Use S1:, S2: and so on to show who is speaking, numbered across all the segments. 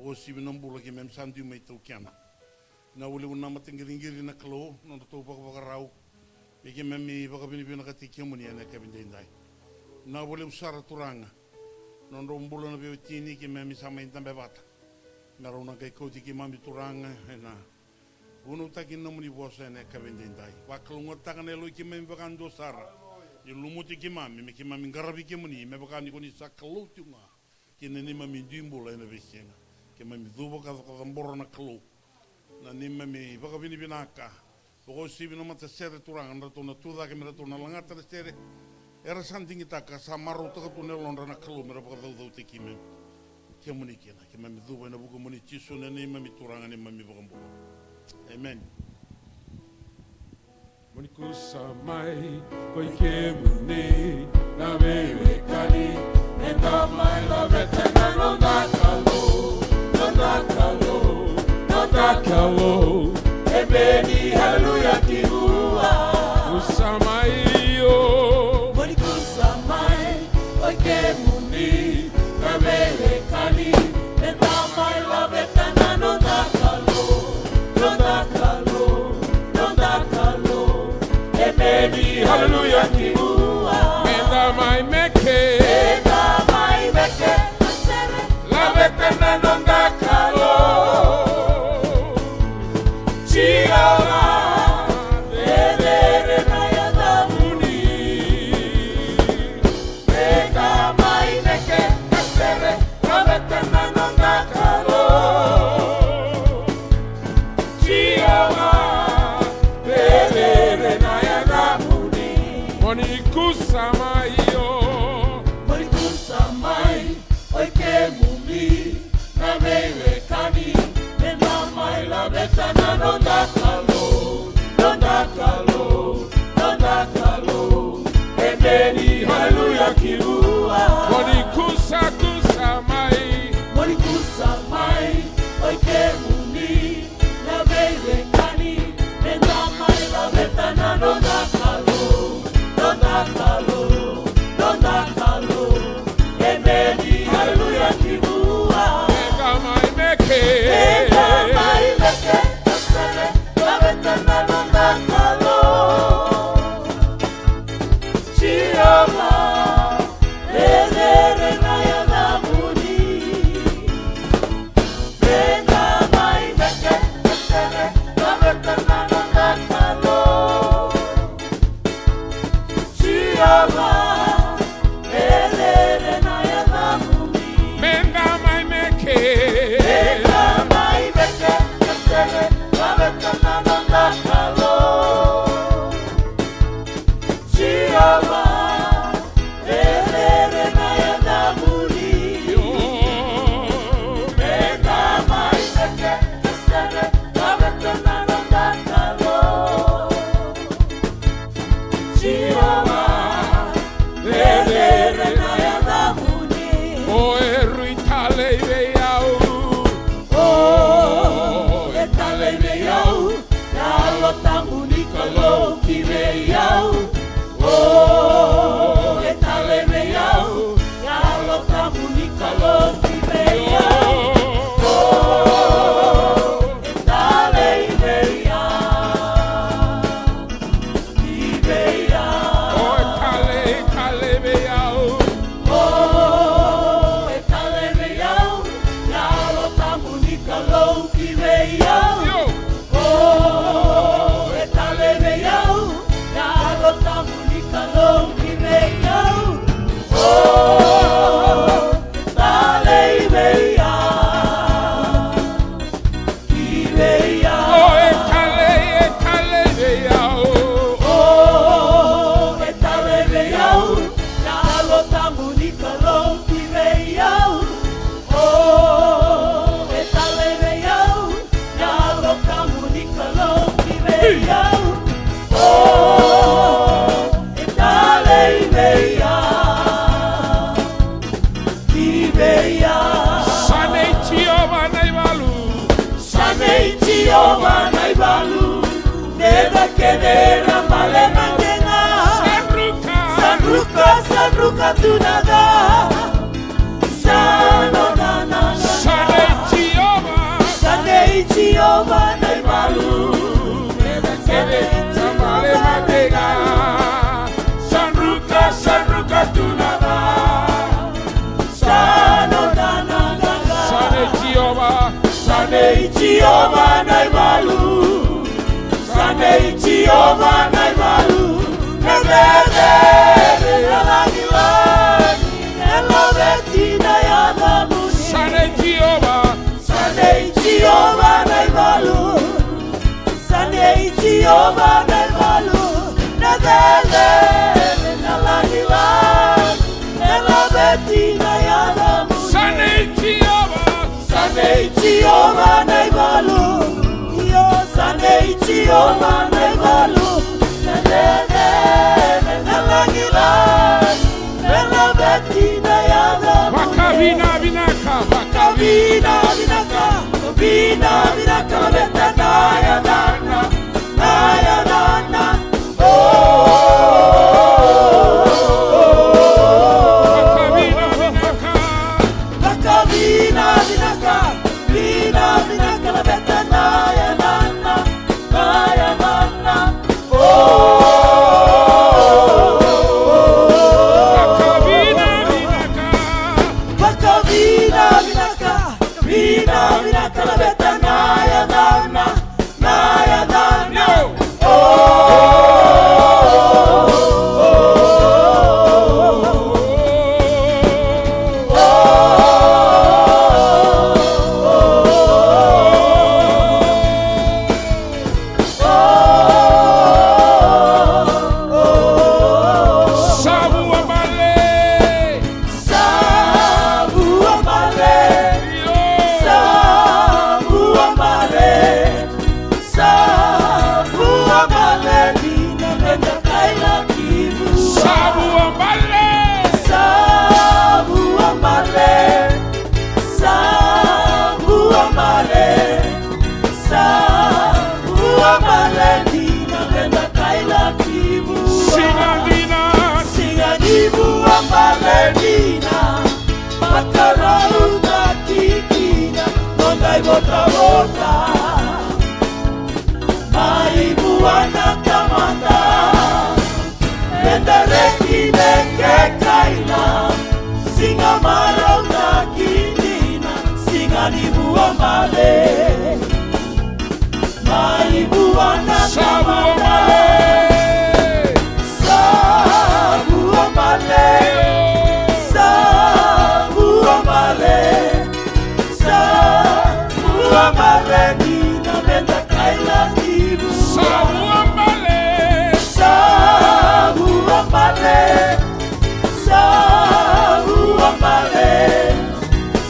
S1: o sibi nambula ki mem sandu mai tau kiana na ule una matingiri na klo no to baka rau e ki mem mi baka bini bina kati kiamuni ana kabindai na ule usara turanga no rombula na beutini ki mem sama intambe bata na rona kai koti ki mami turanga na uno taki no muni bosa ana kabindai waklungo takane lo ki mem baka ndo sara i lumuti ki mami me ki mami ngarabi ki muni me baka ni koni saklo tunga ki neni mami dimbula ina vesena ke mami dubo ka mboro na klo na ni mami baka bini binaka boko sibi no mata sere turanga na tona tuda ke mera tona langata na sere era santingi taka sa maro taka tuna londra na klo mera baka dau te ki mami ke muni kena ke mami dubo ina buku muni chisu na ni mami turanga ni mami baka mboro amen.
S2: Monikusa mai koi ke muni na wewe kani enda mai la vetena no nakalo ebeni hallelujah kiua usamai yo monikusa mai koi ke muni na wewe kani enda mai la vetena no nakalo Ebeni hallelujah kiua Menda mai meke La vetena non da calo Chiala Vedere naya da muni Menda mai meke La vetena non da calo Chiala Vedere naya da muni Monikusa mai yo Monikusa mai Oi ke mumi Na wewe kani Nena mai la vetana non da calo Ebeni hallelujah kiua Monikusa kusa mai Monikusa mai Oi ke mumi Na wewe kani Nena mai la vetana non da calo Ebeni hallelujah kiua Mega mai meke La vetana non da calo Chiama Vedere naya da muni Mega mai meke La vetana non da calo Chiama Vedere naya da muni Mega mai meke La vetana non da calo Chiama Vedere naya da muni Mega mai meke La vetana non da calo Chiama Vedere naya da muni O erritale veiau O etale veiau Ya lo tamuni kalo ki veiau O etale veiau Ya lo tamuni kalo ki veiau O etale veiau Ki veiau O etale veiau O etale veiau Ya lo tamuni kalo ki veiau O etale veiau Ya lo tamuni kalo ki veiau O etale veiau Ki veiau O etale veiau O etale veiau Ya lo tamuni kalo ki veiau O etale veiau Ya lo tamuni kalo ki veiau O etale veiau Ki veiau Sanei tiova nai balu Neda kedera malena ngenga Sanruka tunada Sanonana Sanei Sunday Jehovah Naimalu, Sunday Jehovah Naimalu, Negede Nalangilani, Elobeti Nayadamuni. Sunday Jehovah Naimalu, Sunday Jehovah Naimalu, Negede Nalangilani, Elobeti Nayadamuni. Sunday Jehovah Naimalu, yo Sunday Jehovah Naimalu, Negede Nalangilani, Elobeti Nayadamuni. Wakavina vinaka, wakavina vinaka, vina vinaka, veta naya dana, naya dana. Oh, wakavina vinaka, wakavina vinaka, vina vinaka, veta naya dana, naya dana. Oh, wakavina vinaka, wakavina vinaka, vina vinaka, veta naya dana, naya dana. Oh, bota bota, maibu anakamata, bendareki neke kaila, singa marau na kinina, singa nibu amale, maibu anakamata, sabu amale, sabu amale, Amareni na benda kaila kibu. Sabu amale, sabu amale, sabu amale,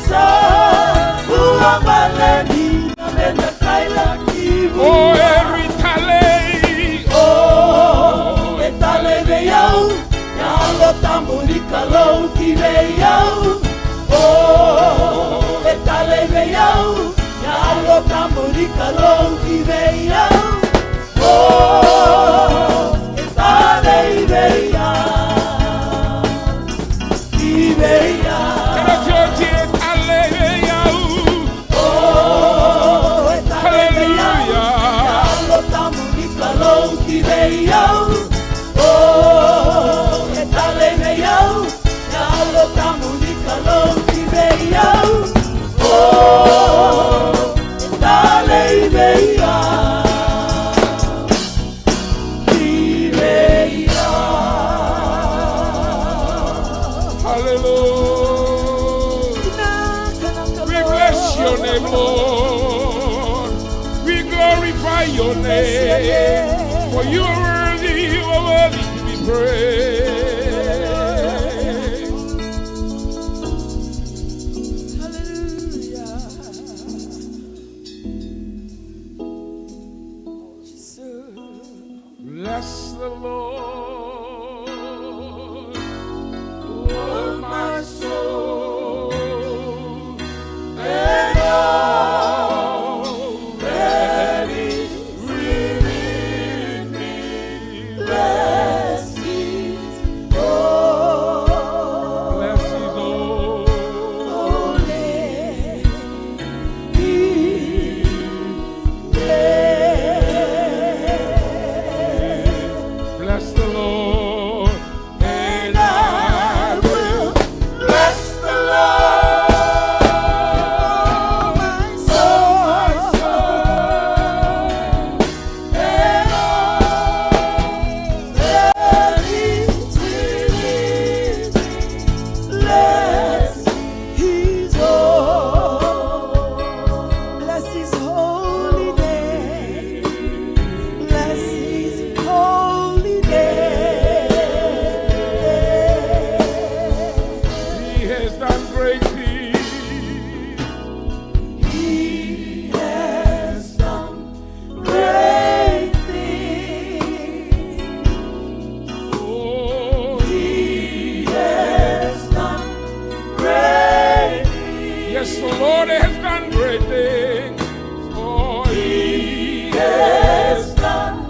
S2: sabu amale na benda kaila kibu. Oh, eritale, oh, etale beyau, ya lo tambulika lo kibeyau. Oh, etale beyau. Allo tamburica lo viveia, oh, estale viveia, viveia. Grazie alle veia, oh, estale viveia. Allo tamburica lo viveia, oh, estale viveia. Allo tamburica lo viveia, oh. Viveia, viveia. Hallelujah. We bless your name, Lord. We glorify your name. For you are worthy to be praised. Bless the Lord, oh my soul, and all that is within me. Bless His has done great things.
S3: He has done great things.
S2: Oh,
S3: He has done great things.
S2: yes, the Lord has done great things. Oh,
S3: He has done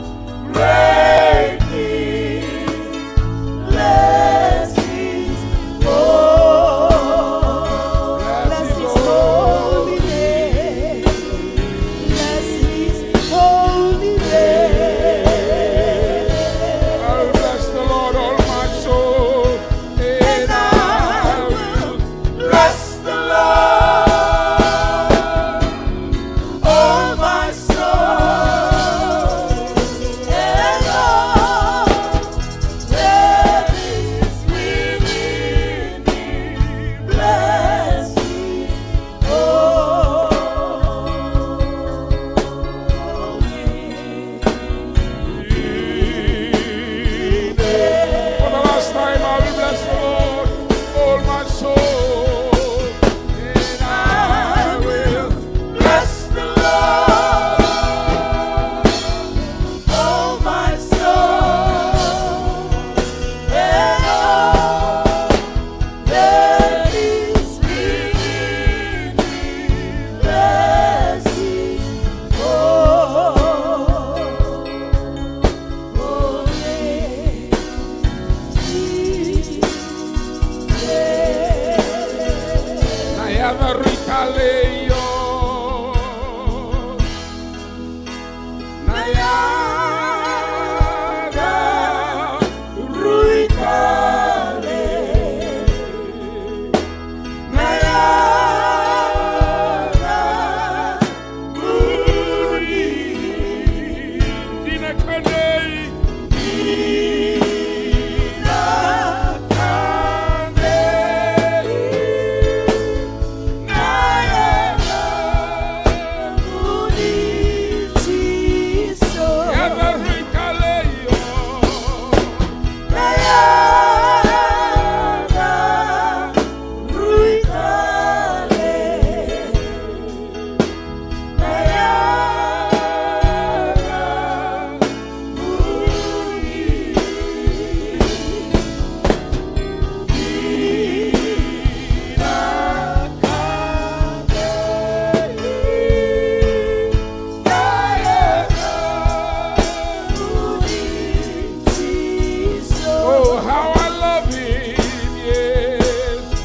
S3: great things. Bless His holy name. Bless His holy name.
S2: I will bless the Lord, all my soul, and
S3: And I will bless the Lord, all my soul, and all that is within me. Bless His holy name.
S2: For the last time, I will bless the Lord, all my soul, and I will.
S3: Bless the Lord, oh my soul, and all that is within me. Bless His
S2: Nayada Ritaleo. Nayada
S3: Ruitale, Nayada Muni,
S2: Dina Kanei.
S3: Ina Nayada Muni Chiso,
S2: Yada Ritaleo.
S3: Nayada Ruitale, Nayada
S2: Oh, how I love him, yes.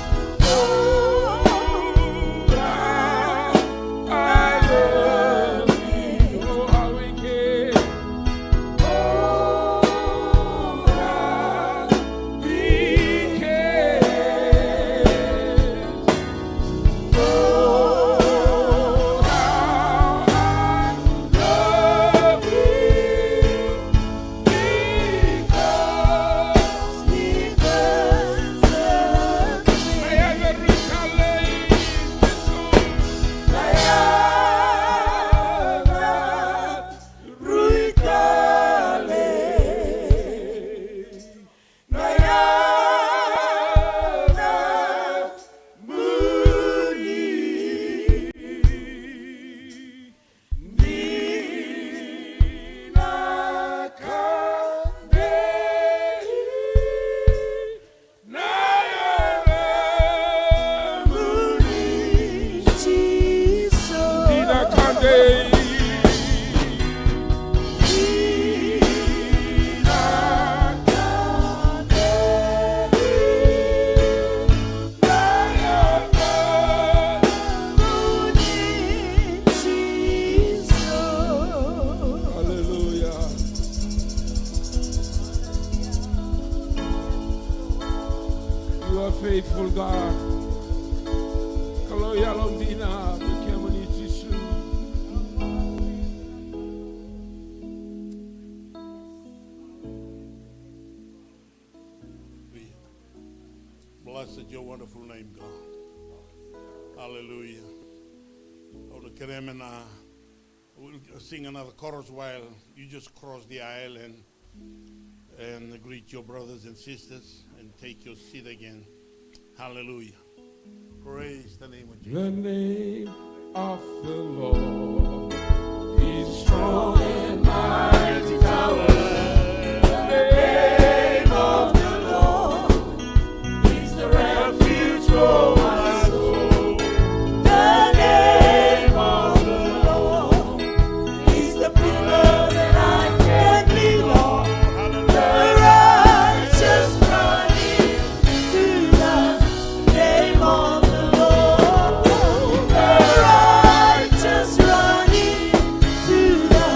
S2: I love him. Oh, how he cares. He cares. Oh, how I love him. Nayada Ritaleo. Dina Kanei. Hallelujah. You are faithful, God. Kalau yalong dina, bukemani Yesu.
S1: Blessed your wonderful name, God. Hallelujah. Oh, the Keremena. We'll sing another chorus while you just cross the aisle and greet your brothers and sisters and take your seat again. Hallelujah. Praise the name of Jesus.
S2: The name of the Lord is strong and mighty tower. The name of the Lord is the refuge for my soul. The name of the Lord is the pillar that I can lean on. The righteous run into the name of the Lord. The righteous run into the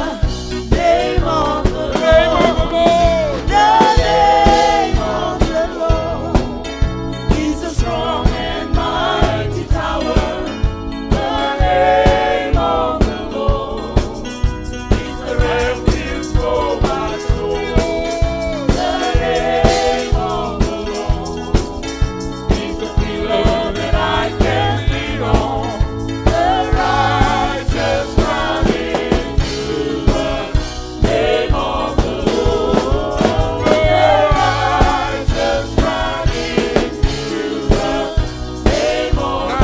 S2: name of the Lord. The name of the Lord is a strong and mighty tower. The name of the Lord is the refuge for my soul. The name of the Lord is the pillar that I can lean on. The righteous run into the name of the Lord. The righteous run into the name of the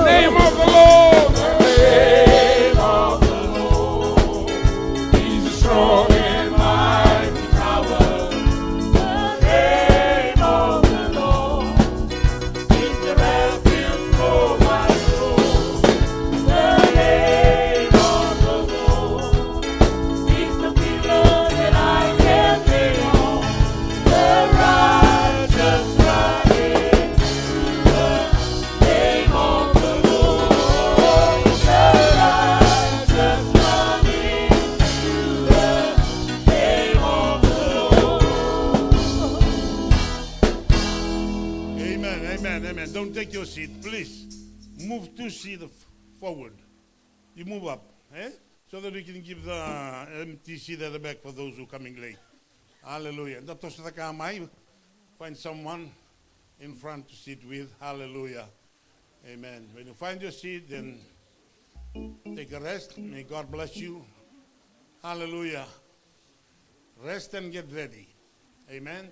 S2: name of the Lord. The name of the Lord is a strong and mighty tower. The name of the Lord is the refuge for my soul. The name of the Lord is the pillar that I can lean on. The righteous run into the name of the Lord. The righteous run into the name of the Lord.
S1: Amen, amen, amen. Don't take your seat, please. Move 2 seats forward. You move up, so that we can give the empty seat at the back for those who are coming late. Hallelujah. Find someone in front to sit with. Hallelujah. Amen. When you find your seat, then take a rest. May God bless you. Hallelujah. Rest and get ready. Amen.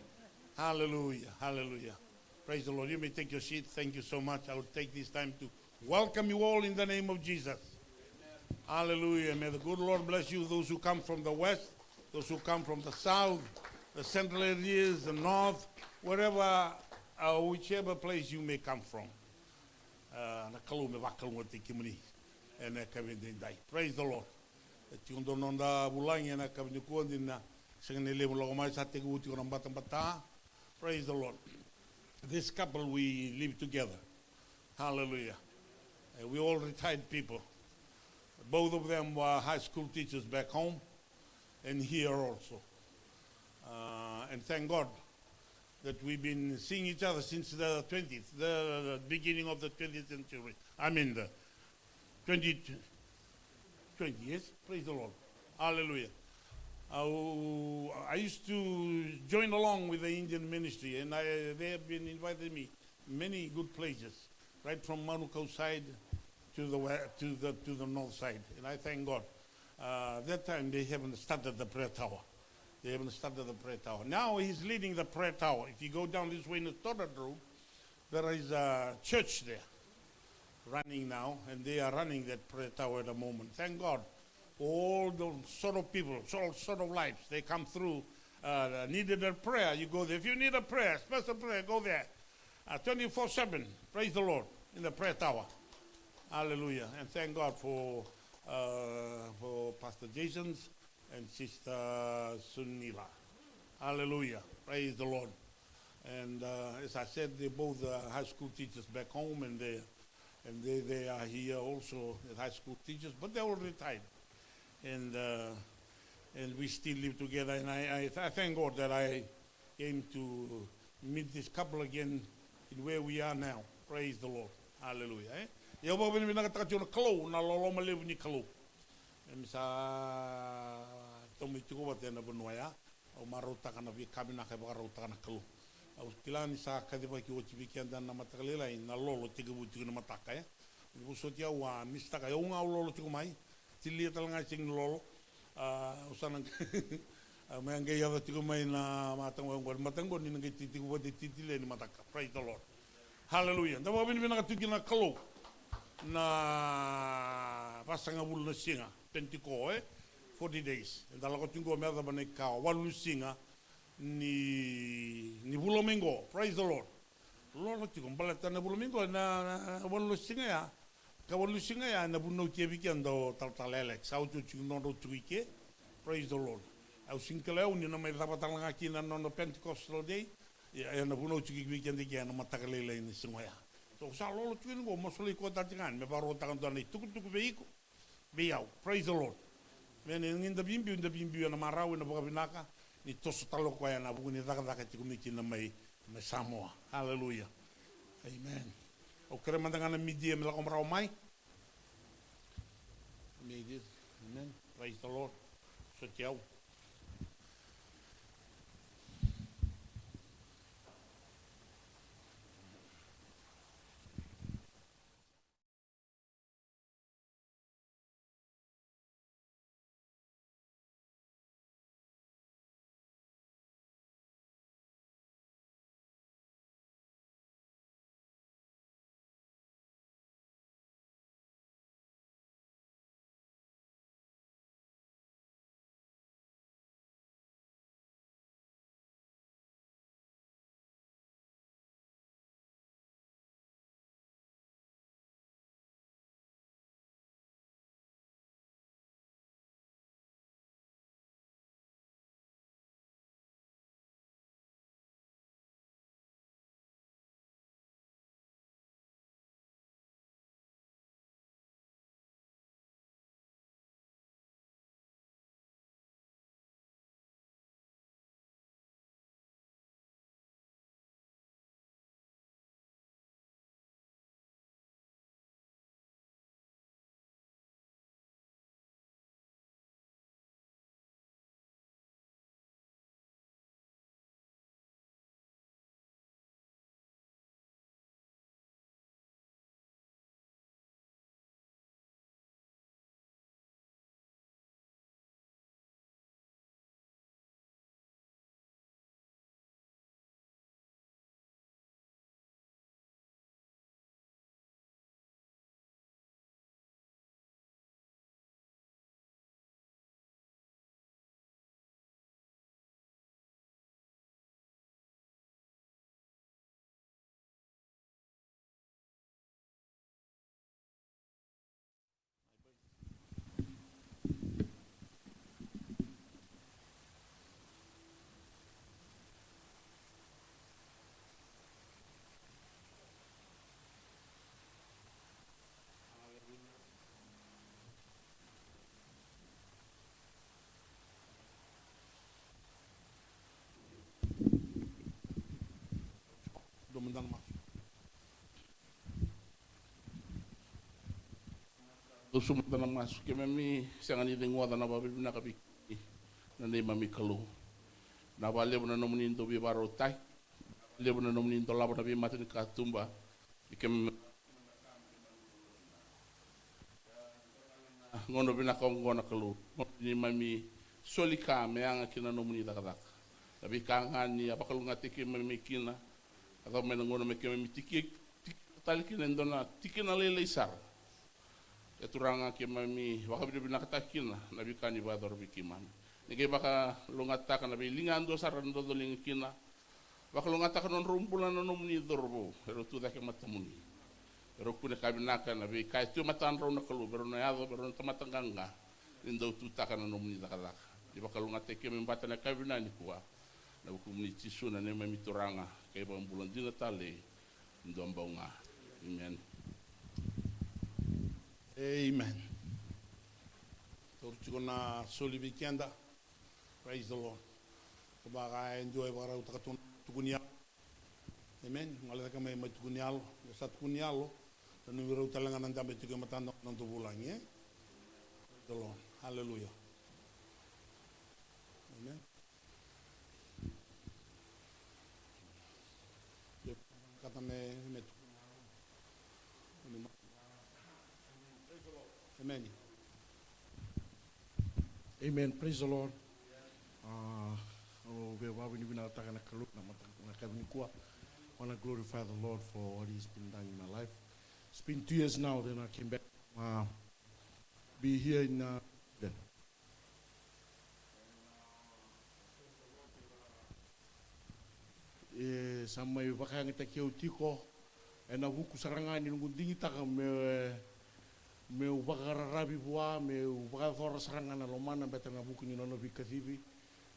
S1: Hallelujah. Hallelujah. Praise the Lord. You may take your seat. Thank you so much. I will take this time to welcome you all in the name of Jesus. Hallelujah. May the good Lord bless you. Those who come from the west, those who come from the south, the central areas, the north, wherever, whichever place you may come from. Praise the Lord. Praise the Lord. This couple, we live together. Hallelujah. We all retired people. Both of them were high school teachers back home and here also. And thank God that we've been seeing each other since the 20th, the beginning of the 20th century. I mean the 20, yes? Praise the Lord. Hallelujah. I used to join along with the Indian ministry, and they have been inviting me many good places, right from Manukau side to the north side, and I thank God. That time they haven't started the prayer tower. They haven't started the prayer tower. Now he's leading the prayer tower. If you go down this way in the Stoddard Road, there is a church there running now, and they are running that prayer tower at the moment. Thank God. All the sort of people, all sort of lives, they come through, needed a prayer, you go there. If you need a prayer, special prayer, go there. 24/7, praise the Lord, in the prayer tower. Hallelujah. And thank God for Pastor Jason's and Sister Sunila. Hallelujah. Praise the Lord. And as I said, they're both high school teachers back home, and they are here also as high school teachers, but they're all retired. And and we still live together. And I thank God that I came to meet this couple again in where we are now. Praise the Lord. Hallelujah. Ia wa wini na kataka tuna kalau na lolo malevu ni kalau. Misa tomi tiko wa tena bonua ya. Au marota kana vi kabina kai marota kana kalau. Au kilani sa kadiba ki o tibiki anda na matakalela na lolo tiko bu tiko na mataka ya. Ibu sotia wa mistaka ya unga lolo tiko mai. Tili talanga sing lolo. Usana mai ngai ava tiko mai na matango ni ngai tiko wa titile ni mataka. Praise the Lord. Hallelujah. Ndawa bini bina katuki na kalau na pasanga bulu na singa pentiko 40 days. Ndala ko tungo me ava bana ka walu singa ni bulomingo. Praise the Lord. Lord tiko balata na bulomingo na walu singa ya. Ka walu singa ya na buno tiebiki ando taltalele. Sau tu no tuike. Praise the Lord. Au sinkeleu ni na mai tapatalanga ki na no Pentecostal day. Ya na buno tiki weekend ke na matakalele ni singoya. So sa lolo tiki ngo mosoli ko tatingan me baro takan ni tuku veiko. Biau. Praise the Lord. Men in the bimbi na marau na boka binaka ni toso talo ko ya na buku ni taka tiki miki na mai Samoa. Hallelujah. Amen. O kere mandanga na media me la komrao mai. Media. Amen. Praise the Lord. So tiau. Domandang mas.
S2: Sumandang mas ke memi sangani dengwa na babi na kapi na ne mami kalu. Na bale na nomunin to bi baro tai. Le na nomunin to labo na bi matin ka tumba. Ikem ngono bina ko ngona kalu. Ni mami solika me anga kina nomuni takatak. Tapi kangan ni apa kalau ngatiki mami kina atau menangono me kemi tiki tali kina ndona tiki na lele sar. Ya turanga ke mami wakabi bina katakina nabi kani bador bikimami. Nige baka lungata kana bi lingando saran do lingkina. Baka lungata kana rumpulan no nomuni dorbo. Pero tu da ke matamuni. Pero kuna kabinaka nabi kai tu matan ro na kalu pero na yado pero na tamatanganga. Indo tu takana nomuni takalak. Di baka lungata ke membata na kabinani kuwa. Na bukumuni tisu na ne mami turanga kay bang bulan dina tali ndomba. Amen.
S1: Amen. Torchiko na soli bikianda Praise the Lord. Kumaka enjoy para utakatun tukunya. Amen. Ngala ka may tukunyalo, sa tukunyalo, tanu wiro talaga ng dami tukunya matando ng tubulang, eh. Praise the Lord. Hallelujah. Amen. Kata me Amen.
S3: Amen. Praise the Lord. We want to glorify the Lord for what He's been done in my life. It's been 2 years now that I came back. Be here in Auckland. Samai wakang takio tiko ena huku sarangani ngundingi taka me ubagararabi bua me ubagadora sarangana lomana betanga buku ni nono bikathibi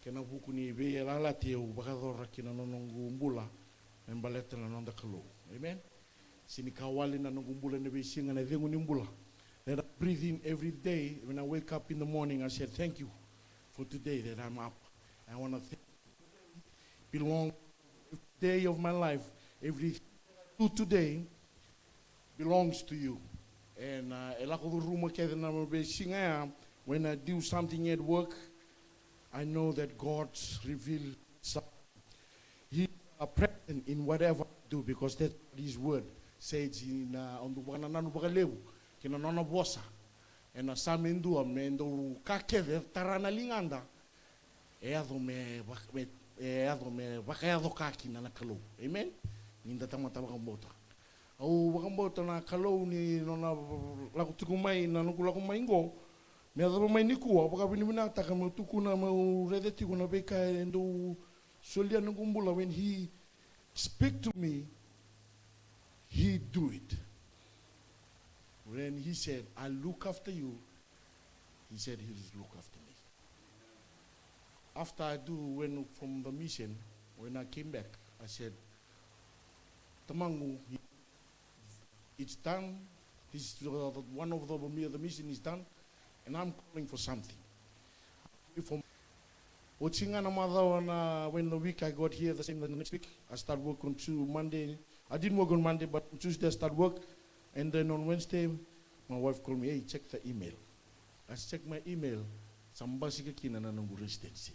S3: kena buku ni be lala tie ubagadora kina nono ngumbula membaleta na nonda kalu. Amen. Sini kawali na ngumbula ne be singa na dengu nimbula. Let I breathe in every day. When I wake up in the morning, I said thank you for today that I'm up. I want to thank you. Belong day of my life, every today belongs to you. And when I do something at work, I know that God's revealed something. He is present in whatever I do because that's what His word says in on the Wanananu Bagalebu, Kinanana Bosa, and a Samendua Mendo Kakeve Taranalinganda, me bakayado kaki na nakalo. Amen. Ninda tamata bakambota. Au bakambota na kalo ni nona lakutukumai na nukulakumai ngo. Me adaba mai nikua bakabini minata kama tukuna mau redeti kuna beka endo solia ngumbula. When He speak to me, He do it. When He said, I look after you, He said He will look after me. After I when from the mission, when I came back, I said, Tamangu, it's done. This one of the mission is done, and I'm calling for something. When the week I got here, the same the next week, I start work on Monday. I didn't work on Monday, but on Tuesday I start work, and then on Wednesday, my wife called me, hey, check the email. I checked my email. Sambasika kina na nangu residency.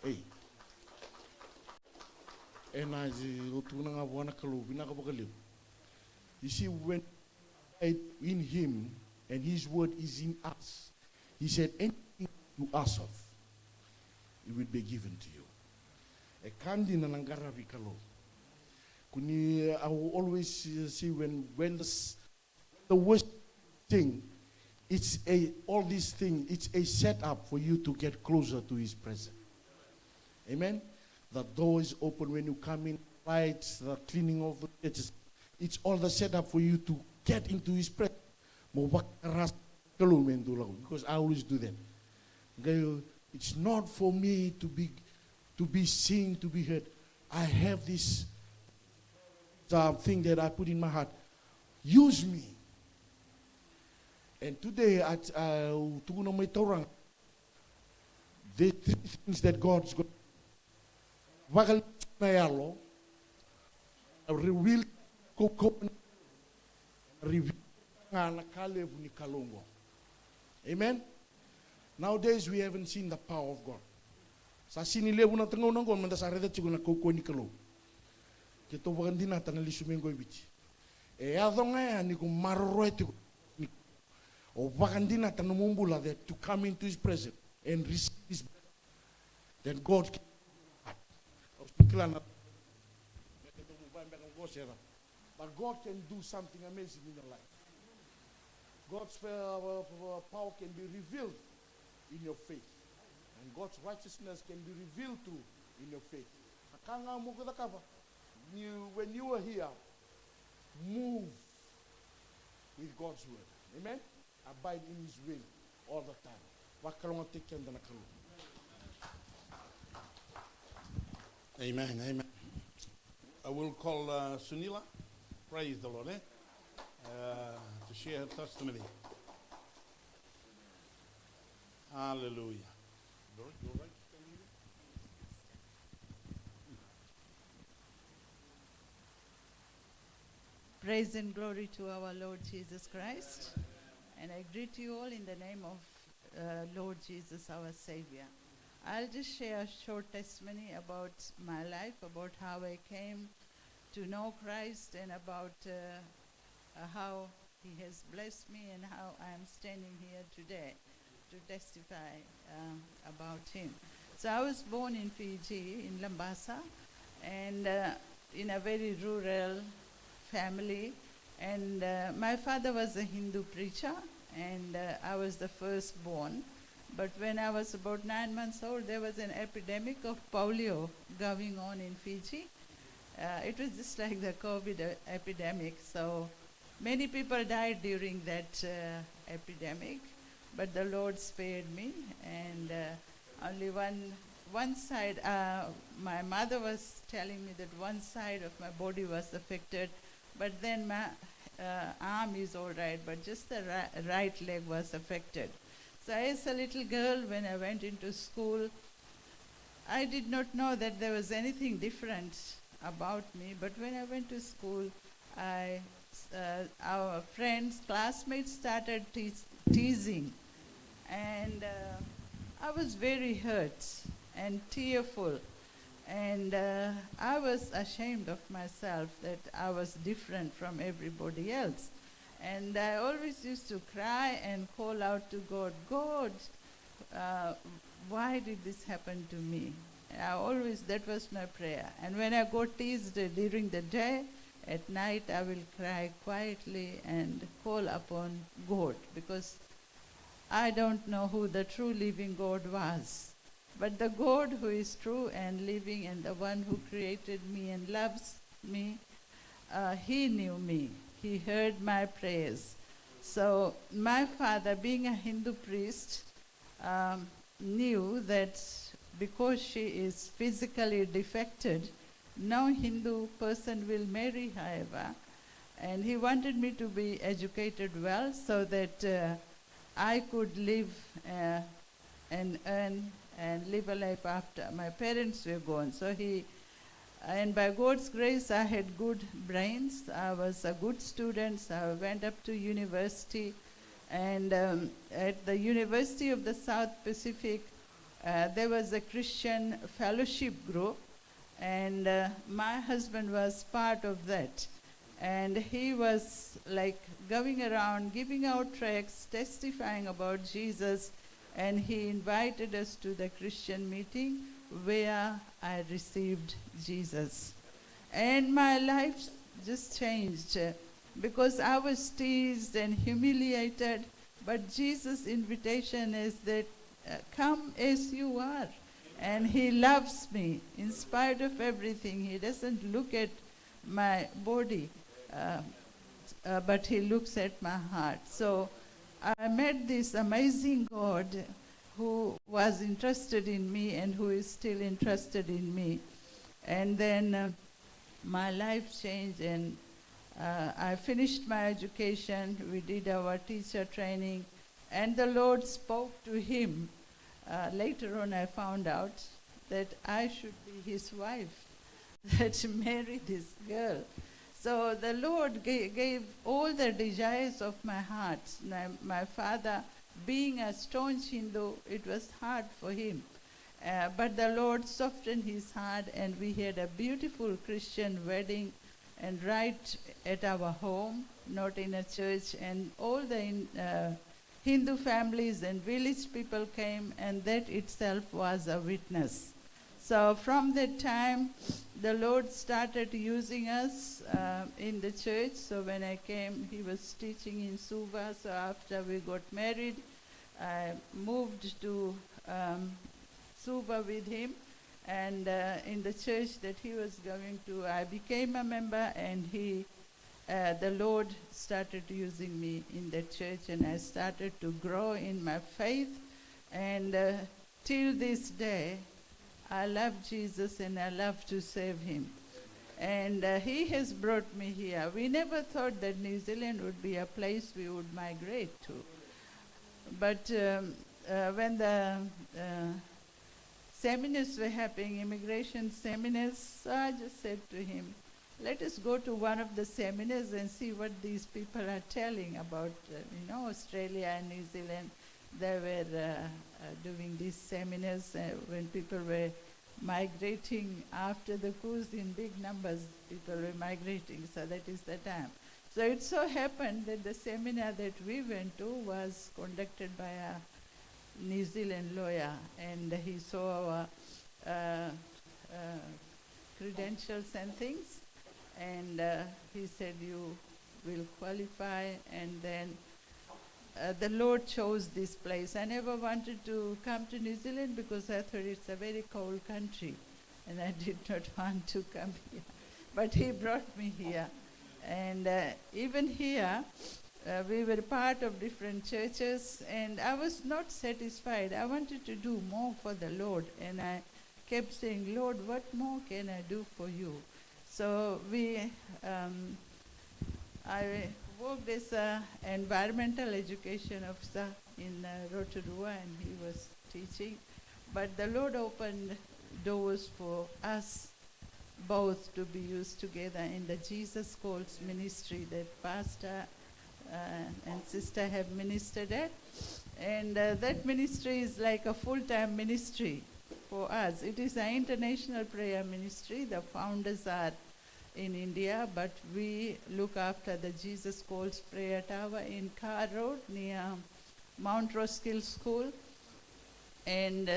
S3: Hey. And I you see, when in Him and His word is in us, He said, anything you ask of, it will be given to you. A kandi na nangara vikalo. Kuni, I will always see when the worst thing, it's all these things, it's a setup for you to get closer to His presence. Amen. The door is open when you come in, lights, the cleaning of the churches. It's all the setup for you to get into His presence. Because I always do that. It's not for me to be seen, to be heard. I have this thing that I put in my heart. Use me. And today, the three things that God's got. Reveal Amen. Nowadays we haven't seen the power of God. Sasini lebu na tengau nanggon menda sarete chiguna koko ni kalo. Kita wakandina tangali sumengo ibichi. Adonga ni ku marroeti ni. O wakandina tanumumbula that to come into His presence and receive His blessing. Then God can. But God can do something amazing in your life. God's power can be revealed in your faith. And God's righteousness can be revealed too in your faith. When you are here, move with God's word. Amen? Abide in His will all the time.
S1: Amen, amen. I will call Sunila, praise the Lord, to share her testimony. Hallelujah.
S4: Praise and glory to our Lord Jesus Christ. And I greet you all in the name of Lord Jesus, our Savior. I'll just share a short testimony about my life, about how I came to know Christ, and about how He has blessed me and how I am standing here today to testify about Him. So I was born in Fiji, in Lambasa, and in a very rural family. And my father was a Hindu preacher, and I was the firstborn. But when I was about 9 months old, there was an epidemic of polio going on in Fiji. It was just like the COVID epidemic. So many people died during that epidemic, but the Lord spared me. And only one side, my mother was telling me that one side of my body was affected, but then my arm is all right, but just the right leg was affected. So as a little girl, when I went into school, I did not know that there was anything different about me. But when I went to school, our friends, classmates started teasing. And I was very hurt and tearful. And I was ashamed of myself that I was different from everybody else. And I always used to cry and call out to God, God, why did this happen to me? And that was my prayer. And when I got teased during the day, at night I will cry quietly and call upon God, because I don't know who the true living God was. But the God who is true and living, and the one who created me and loves me, He knew me. He heard my prayers. So my father, being a Hindu priest, knew that because she is physically defected, no Hindu person will marry her ever. And he wanted me to be educated well so that I could live and earn and live a life after my parents were gone. And by God's grace, I had good brains. I was a good student. So I went up to university. And at the University of the South Pacific, there was a Christian fellowship group. And my husband was part of that. And he was like going around, giving out tracts, testifying about Jesus. And he invited us to the Christian meeting where I received Jesus. And my life just changed because I was teased and humiliated. But Jesus' invitation is that come as you are. And He loves me in spite of everything. He doesn't look at my body, but He looks at my heart. So I met this amazing God who was interested in me and who is still interested in me. And then my life changed, and I finished my education. We did our teacher training, and the Lord spoke to him. Later on, I found out that I should be his wife, that marry this girl. So the Lord gave all the desires of my heart. My father, being a staunch Hindu, it was hard for him. But the Lord softened his heart, and we had a beautiful Christian wedding, and right at our home, not in a church. And all the Hindu families and village people came, and that itself was a witness. So from that time, the Lord started using us in the church. So when I came, he was teaching in Suva. So after we got married, I moved to Suva with him. And in the church that he was going to, I became a member, and the Lord started using me in that church, and I started to grow in my faith. And till this day, I love Jesus and I love to serve him. And he has brought me here. We never thought that New Zealand would be a place we would migrate to. But when the seminars were happening, immigration seminars. So I just said to him, let us go to one of the seminars and see what these people are telling about, Australia and New Zealand. They were doing these seminars when people were migrating after the coups in big numbers. People were migrating, so that is the time. So it so happened that the seminar that we went to was conducted by a New Zealand lawyer, and he saw our credentials and things, and he said, you will qualify, and then the Lord chose this place. I never wanted to come to New Zealand because I thought it's a very cold country, and I did not want to come here. But he brought me here. And even here, we were part of different churches, and I was not satisfied. I wanted to do more for the Lord, and I kept saying, Lord, what more can I do for you? So I worked as an environmental education officer in Rotorua, and he was teaching. But the Lord opened doors for us both to be used together in the Jesus Calls ministry that Pastor and Sister have ministered at. And that ministry is like a full-time ministry for us. It is an international prayer ministry. The founders are in India, but we look after the Jesus Calls Prayer Tower in Carr Road near Mount Roskill School. And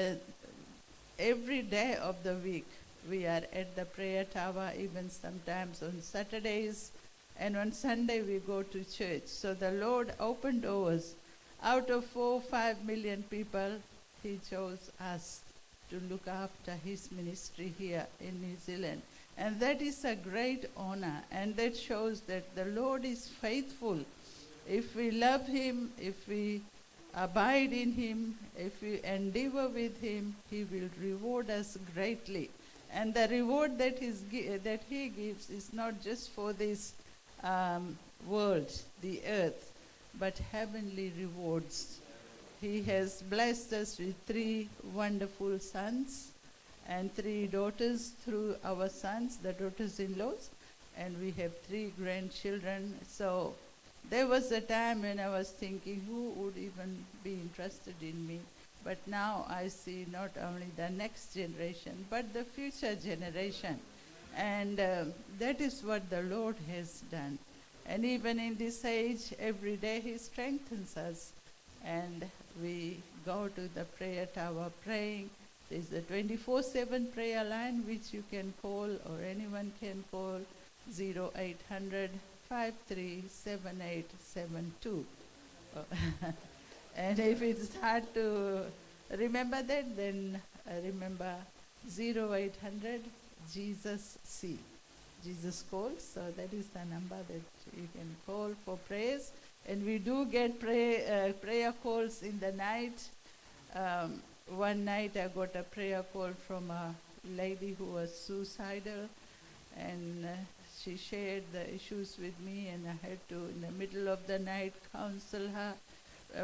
S4: every day of the week, we are at the prayer tower, even sometimes on Saturdays, and on Sunday we go to church. So the Lord opened doors. Out of 4 or 5 million people, he chose us to look after his ministry here in New Zealand. And that is a great honor, and that shows that the Lord is faithful. If we love him, if we abide in him, if we endeavor with him, he will reward us greatly. And the reward that he gives is not just for this world, the earth, but heavenly rewards. He has blessed us with 3 wonderful sons and 3 daughters through our sons, the daughters-in-laws, and we have 3 grandchildren. So there was a time when I was thinking, who would even be interested in me? But now I see not only the next generation, but the future generation. And that is what the Lord has done. And even in this age, every day he strengthens us. And we go to the prayer tower praying. There's a 24/7 prayer line which you can call, or anyone can call, 0800 537872. And if it's hard to remember that, then remember 0800 Jesus C. Jesus calls. So that is the number that you can call for prayers. And we do get prayer calls in the night. One night I got a prayer call from a lady who was suicidal, and she shared the issues with me, and I had to, in the middle of the night, counsel her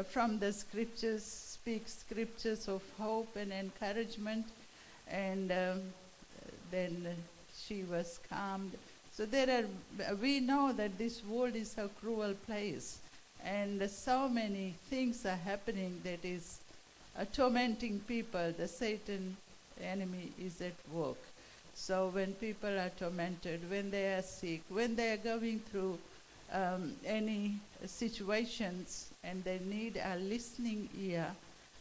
S4: from the scriptures, speak scriptures of hope and encouragement, and then she was calmed. So we know that this world is a cruel place, and so many things are happening that is tormenting people. The Satan enemy is at work. So when people are tormented, when they are sick, when they are going through any situations, and they need a listening ear,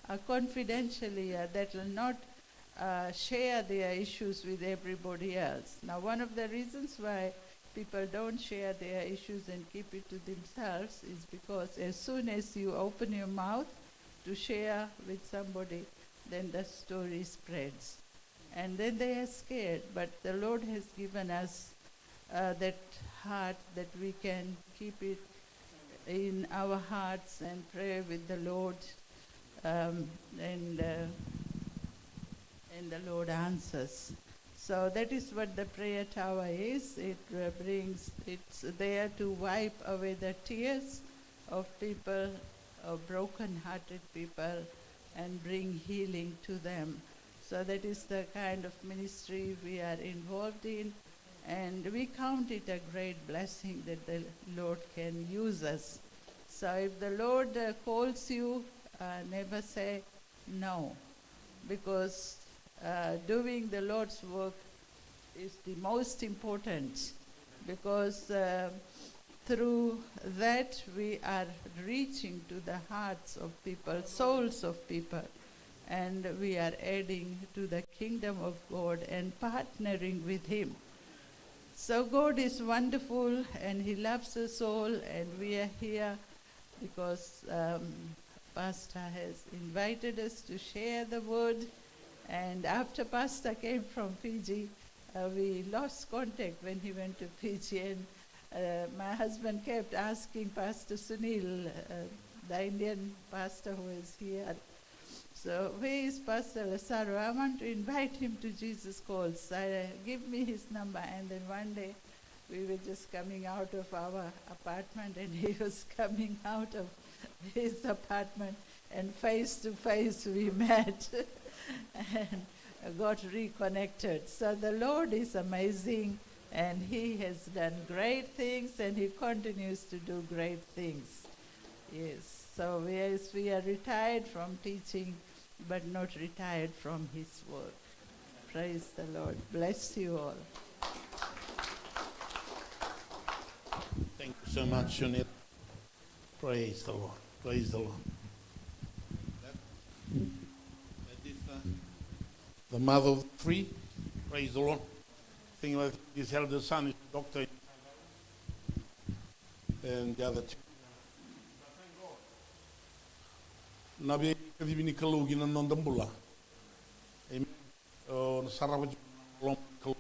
S4: a confidential ear that will not share their issues with everybody else. Now, one of the reasons why people don't share their issues and keep it to themselves is because as soon as you open your mouth to share with somebody, then the story spreads. And then they are scared. But the Lord has given us that heart that we can keep it in our hearts and pray with the Lord, and the Lord answers. So that is what the prayer tower is. It's there to wipe away the tears of people, of broken-hearted people, and bring healing to them. So that is the kind of ministry we are involved in. And we count it a great blessing that the Lord can use us. So if the Lord calls you, never say no, because doing the Lord's work is the most important, because through that we are reaching to the hearts of people, souls of people, and we are adding to the kingdom of God and partnering with Him. So God is wonderful and He loves us all, and we are here because Pastor has invited us to share the word. And after Pastor came from Fiji, we lost contact when he went to Fiji, and my husband kept asking Pastor Sunil, the Indian pastor who is here, so where is Pastor Lazaro? I want to invite him to Jesus Calls. Give me his number. And then one day we were just coming out of our apartment, and he was coming out of his apartment, and face to face we met and got reconnected. So the Lord is amazing, and He has done great things, and He continues to do great things. Yes, so we are retired from teaching, but not retired from His work. Praise the Lord. Bless you all.
S1: Thank you so much, Sunil. Praise the Lord. Praise the Lord. That is the mother of three. Praise the Lord. Thing like his eldest son is a doctor, and the other two. Nabi kadibini kalugi na nondambula. Amen. Sarava long kalu.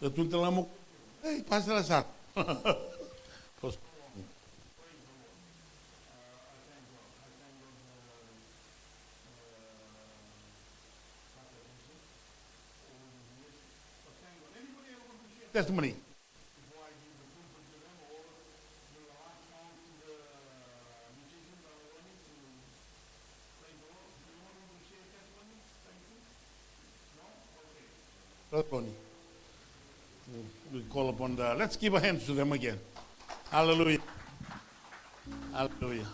S1: Datul telamuk. Hey, Pastor Lazar. Testimony. Testimony. We call upon the, let's give a hand to them again. Hallelujah. Hallelujah.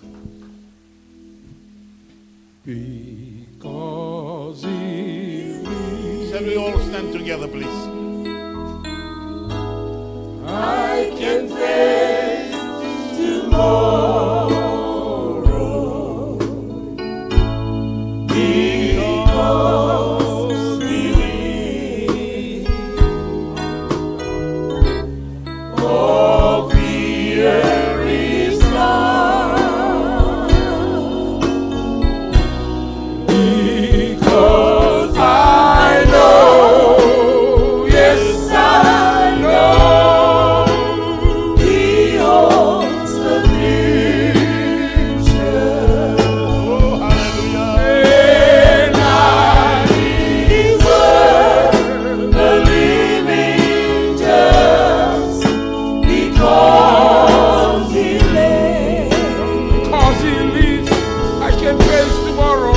S2: Because He lives,
S1: Shall we all stand together, please?
S2: I can face tomorrow. Because He lives, all fear is gone. Because I know, yes I know, He owns the future.
S1: Oh, hallelujah.
S2: And I deserve the living just because He lives. Because He lives, I can face tomorrow.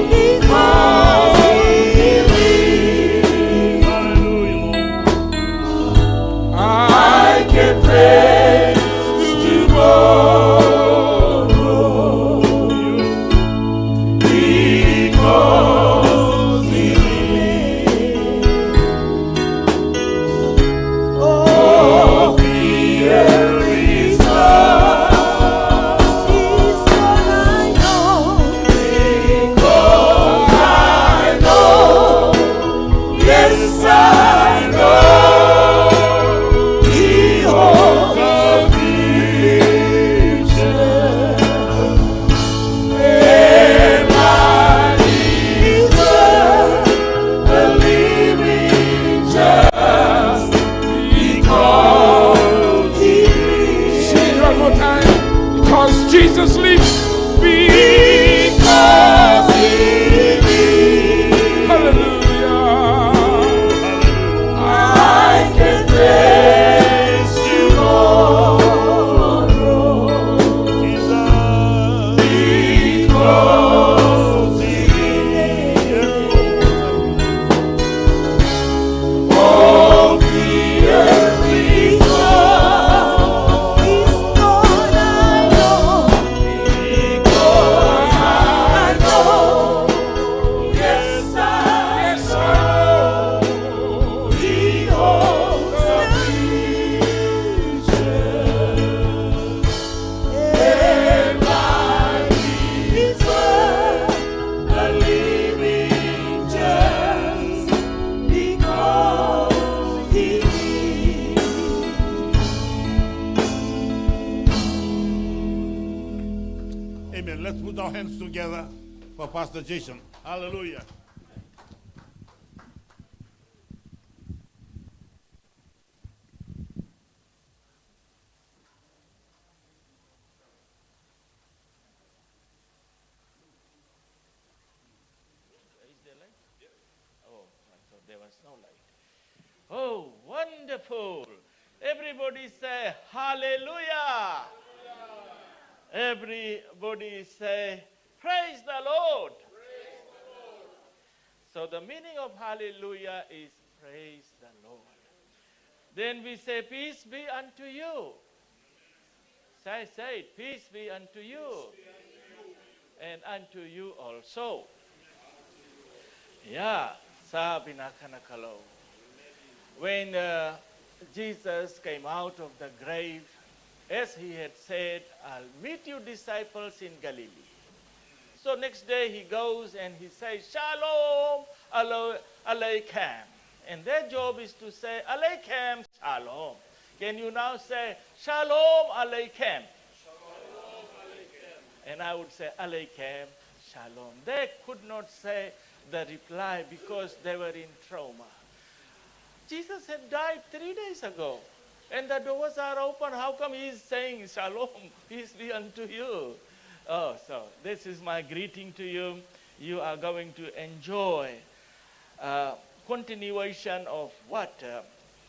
S2: Because He lives, I can face tomorrow. Because He lives, all fear is gone. He's gone, I know. Because I know, yes I know, He holds the future. And I deserve the living just because He lives. Sing it one more time. Because Jesus lives. Because He lives. Hallelujah.
S1: our hands together for Pastor Jason. Hallelujah.
S2: Is there light? Oh, I thought there was no light. Oh, wonderful. Everybody say hallelujah. Everybody say praise the Lord. So the meaning of hallelujah is praise the Lord. Then we say peace be unto you. Say it, peace be unto you. And unto you also. Yeah, sabi na kanakalo. When Jesus came out of the grave, as he had said, I'll meet you disciples in Galilee. So next day he goes and he says, Shalom Aleichem. And their job is to say, Aleichem Shalom. Can you now say, Shalom Aleichem? Shalom Aleichem. And I would say, Aleichem Shalom. They could not say the reply because they were in trauma. Jesus had died 3 days ago. And the doors are open. How come he is saying, Shalom, peace be unto you? Oh, so this is my greeting to you. You are going to enjoy continuation of what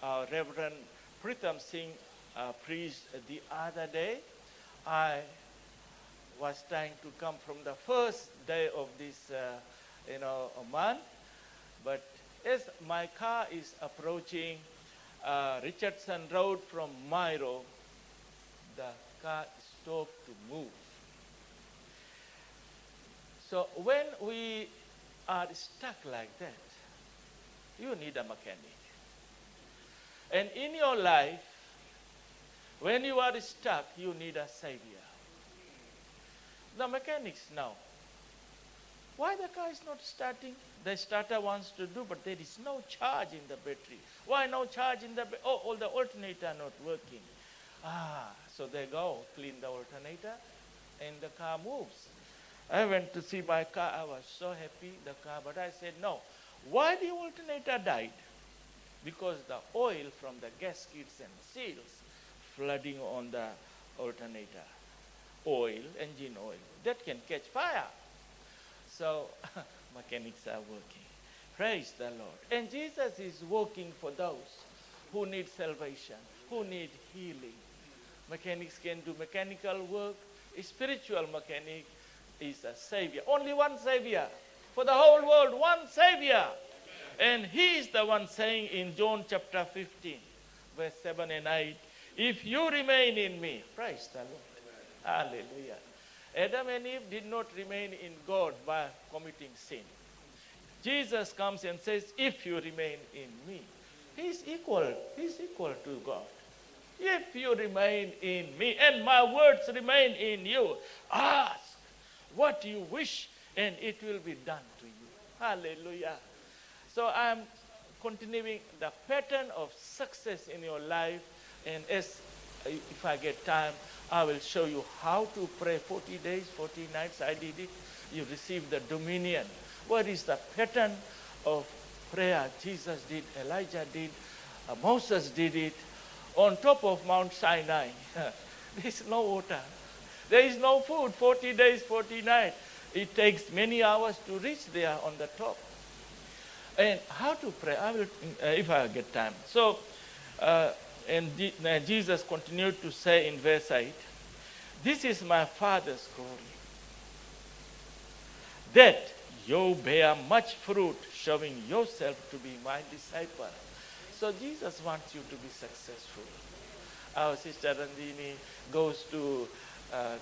S2: our Reverend Pritham Singh preached the other day. I was trying to come from the first day of this, month. But as my car is approaching Richardson Road from Myro, the car stopped to move. So when we are stuck like that, you need a mechanic. And in your life, when you are stuck, you need a savior. The mechanics now. Why the car is not starting? The starter wants to do, but there is no charge in the battery. Why no charge in the battery? Oh, all the alternator not working. So they go, clean the alternator, and the car moves. I went to see my car. I was so happy, the car, but I said, no. Why the alternator died? Because the oil from the gaskets and seals flooding on the alternator. Oil, engine oil, that can catch fire. So mechanics are working. Praise the Lord. And Jesus is working for those who need salvation, who need healing. Mechanics can do mechanical work. A spiritual mechanic is a savior. Only one savior. For the whole world, one savior. And he is the one saying in John chapter 15, verse 7 and 8, if you remain in me, praise the Lord. Hallelujah. Adam and Eve did not remain in God by committing sin. Jesus comes and says, if you remain in me, he's equal to God. If you remain in me and my words remain in you, ask what you wish and it will be done to you. Hallelujah. So I'm continuing the pattern of success in your life, and if I get time, I will show you how to pray 40 days, 40 nights. I did it. You receive the dominion. What is the pattern of prayer? Jesus did, Elijah did, Moses did it on top of Mount Sinai. There is no water. There is no food. 40 days, 40 nights. It takes many hours to reach there on the top. And how to pray? I will, if I get time. So, Jesus continued to say in verse 8, this is my Father's glory, that you bear much fruit, showing yourself to be my disciple. So Jesus wants you to be successful. Our sister Randini goes to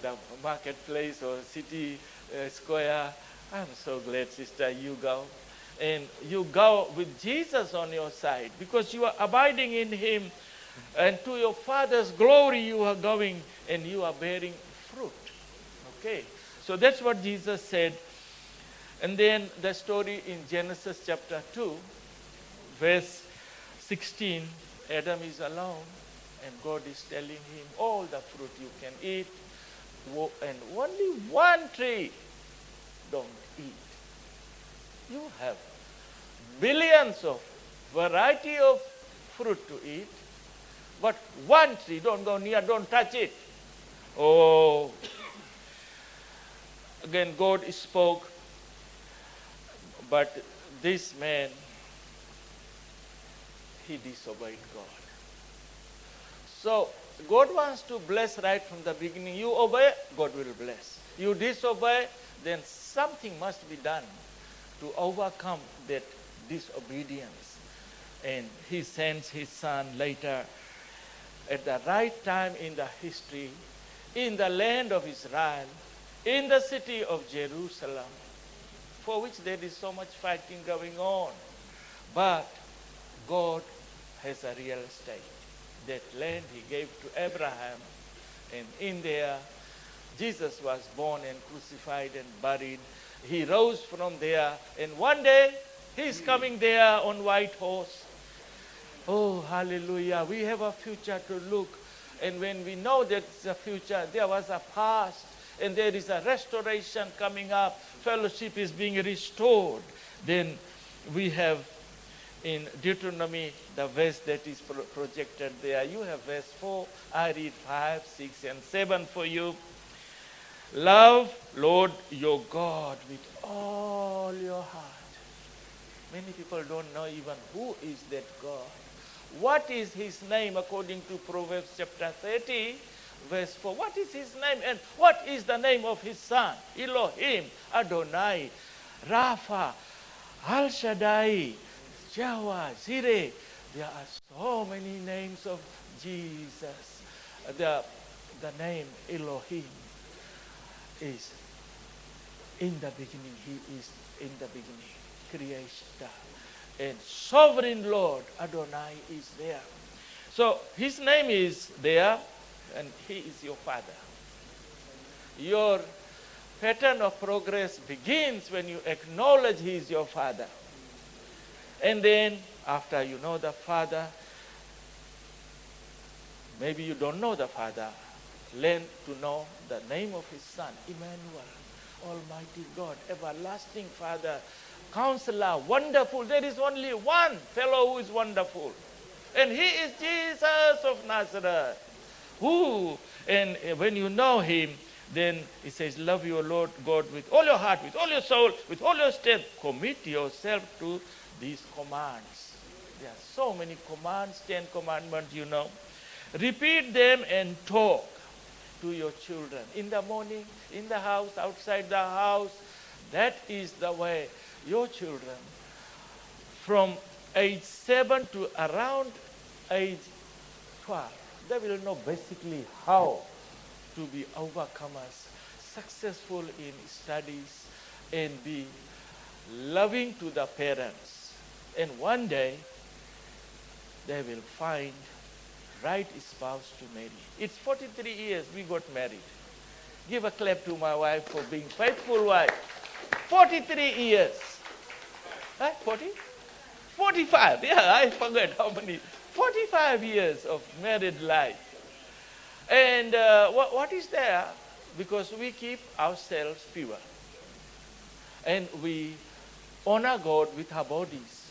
S2: the marketplace or city square. I'm so glad, sister, you go. And you go with Jesus on your side because you are abiding in him. And to your Father's glory you are going and you are bearing fruit. Okay. So that's what Jesus said. And then the story in Genesis chapter 2, verse 16, Adam is alone and God is telling him all the fruit you can eat,
S5: and only one tree don't eat. You have billions of variety of fruit to eat, but one tree, don't go near, don't touch it. Oh, again God spoke, but this man, he disobeyed God. So God wants to bless right from the beginning. You obey, God will bless. You disobey, then something must be done to overcome that disobedience. And he sends his son later at the right time in the history, in the land of Israel, in the city of Jerusalem, for which there is so much fighting going on. But God has a real estate. That land he gave to Abraham, and in there Jesus was born and crucified and buried. He rose from there, and one day he's coming there on white horse. Oh, hallelujah. We have a future to look. And when we know that it's a future, there was a past, and there is a restoration coming up. Fellowship is being restored. Then we have in Deuteronomy, the verse that is projected there. You have verse 4. I read 5, 6, and 7 for you. Love Lord your God with all your heart. Many people don't know even who is that God. What is his name according to Proverbs chapter 30, verse 4? What is his name, and what is the name of his son? Elohim, Adonai, Rapha, Al Shaddai, Yahweh, Jireh. There are so many names of Jesus. The name Elohim is in the beginning. He is in the beginning, creator. And sovereign Lord, Adonai, is there. So his name is there, and he is your father. Your pattern of progress begins when you acknowledge he is your father. And then, after you know the Father, maybe you don't know the Father, learn to know the name of his Son, Emmanuel, Almighty God, everlasting Father, Counselor, Wonderful. There is only one fellow who is wonderful, and he is Jesus of Nazareth. Who, and when you know him, then he says, love your Lord God with all your heart, with all your soul, with all your strength. Commit yourself to these commands. There are so many commands, 10 commandments, you know. Repeat them and talk to your children. In the morning, in the house, outside the house. That is the way your children, from age 7 to around age 12, they will know basically how to be overcomers, successful in studies, and be loving to the parents. And one day, they will find right spouse to marry. It's 43 years we got married. Give a clap to my wife for being faithful wife. 43 years. 40? 45. Yeah, I forgot how many. 45 years of married life. And what is there? Because we keep ourselves pure. And we honor God with our bodies.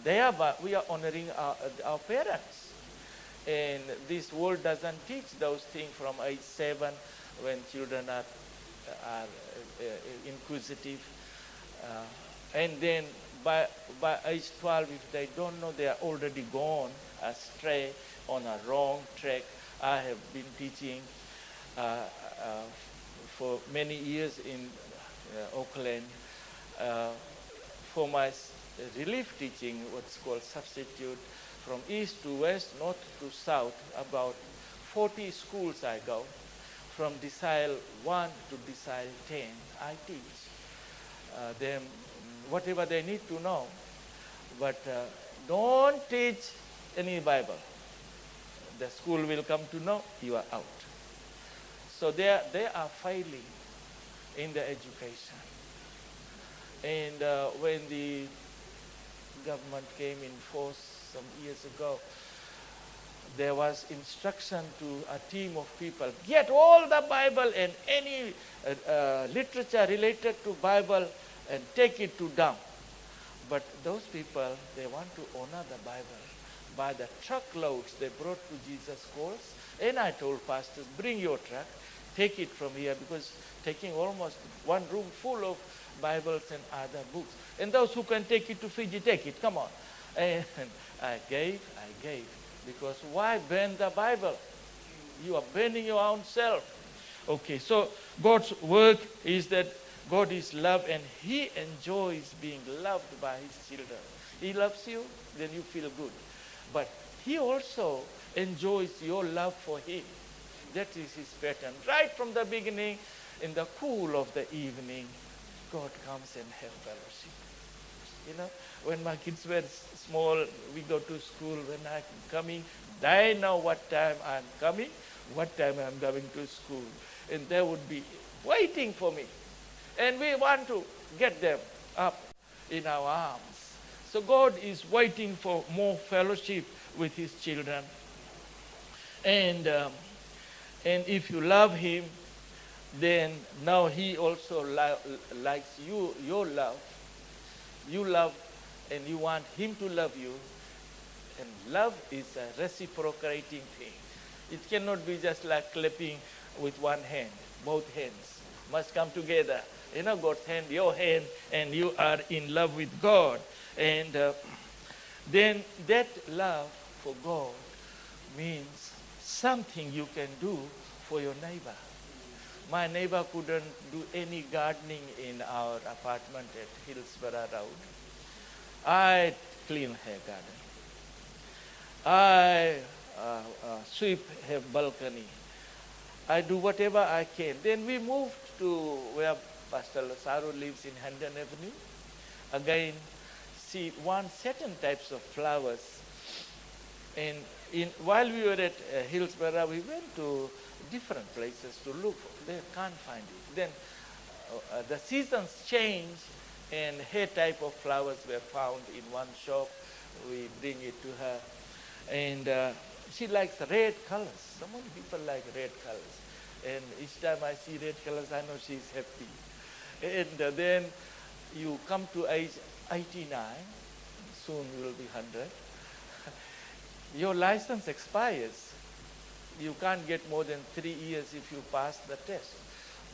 S5: Thereby, we are honoring our parents. And this world doesn't teach those things from age 7 when children are inquisitive. And then by age 12, if they don't know, they are already gone astray on a wrong track. I have been teaching for many years in Auckland for my relief teaching, what's called substitute, from east to west, north to south, about 40 schools I go. From decile 1 to decile 10, I teach them whatever they need to know. But don't teach any Bible. The school will come to know you are out. So they are failing in the education. And when the government came in force some years ago, there was instruction to a team of people, get all the Bible and any literature related to Bible and take it to dump. But those people, they want to honor the Bible. By the truckloads they brought to Jesus' calls. And I told pastors, bring your truck, take it from here, because taking almost one room full of Bibles and other books. And those who can take it to Fiji, take it, come on. And I gave. Because why burn the Bible? You are burning your own self. Okay, so God's work is that God is love and He enjoys being loved by His children. He loves you, then you feel good. But He also enjoys your love for Him. That is His pattern. Right from the beginning, in the cool of the evening, God comes and have fellowship. You know, when my kids were small, we go to school. When I'm coming, they know what time I'm coming, what time I'm going to school. And they would be waiting for me. And we want to get them up in our arms. So God is waiting for more fellowship with His children. And if you love Him, then now He also likes you, your love. You love and you want Him to love you. And love is a reciprocating thing. It cannot be just like clapping with one hand. Both hands must come together. You know, God's hand, your hand, and you are in love with God. And then that love for God means something you can do for your neighbor. My neighbor couldn't do any gardening in our apartment at Hillsborough Road. I clean her garden. I sweep her balcony. I do whatever I can. Then we moved to where Pastor Lazaro lives in Hendon Avenue. Again, see one certain types of flowers. And while we were at Hillsborough, we went to different places to look. They can't find it. Then the seasons change, and her type of flowers were found in one shop. We bring it to her. And she likes red colors. So many people like red colors. And each time I see red colors, I know she's happy. And then you come to age 89, soon you will be 100. Your license expires. You can't get more than 3 years if you pass the test.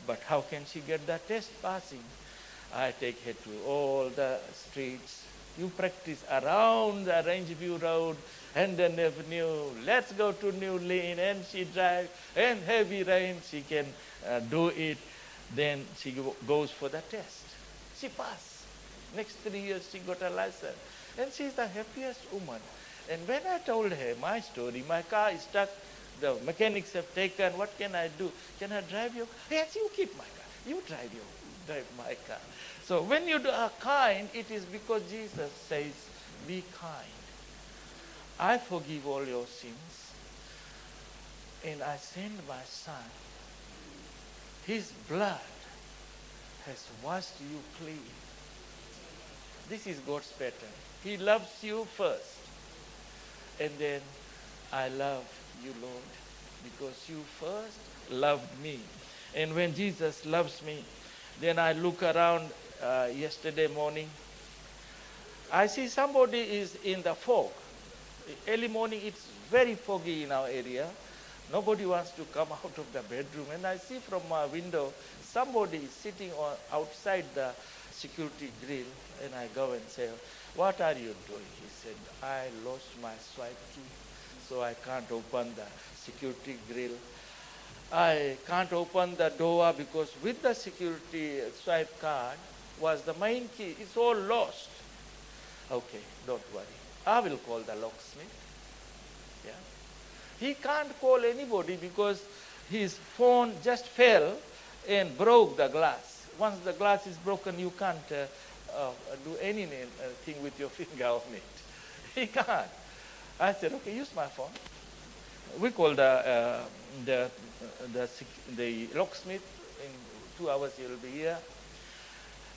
S5: But how can she get the test passing? I take her to all the streets. You practice around the Rangeview Road, Hendon Avenue. Let's go to New Lane. And she drives. And heavy rain, she can do it. Then she goes for the test. She passed. Next 3 years, she got a license. And she's the happiest woman. And when I told her my story, my car is stuck, the mechanics have taken, what can I do? Can I drive your car? Yes, you keep my car. You drive my car. So when you are kind, it is because Jesus says, be kind. I forgive all your sins. And I send my Son. His blood has washed you clean. This is God's pattern. He loves you first. And then I love you, Lord, because you first loved me. And when Jesus loves me, then I look around yesterday morning. I see somebody is in the fog. Early morning, it's very foggy in our area. Nobody wants to come out of the bedroom. And I see from my window, somebody is sitting outside the security grill. And I go and say, what are you doing? He said, I lost my swipe key, so I can't open the security grill. I can't open the door because with the security swipe card was the main key. It's all lost. Okay, don't worry. I will call the locksmith. Yeah. He can't call anybody because his phone just fell and broke the glass. Once the glass is broken, you can't do anything with your finger on it. He can't. I said, okay, use my phone. We call the locksmith. In 2 hours he will be here.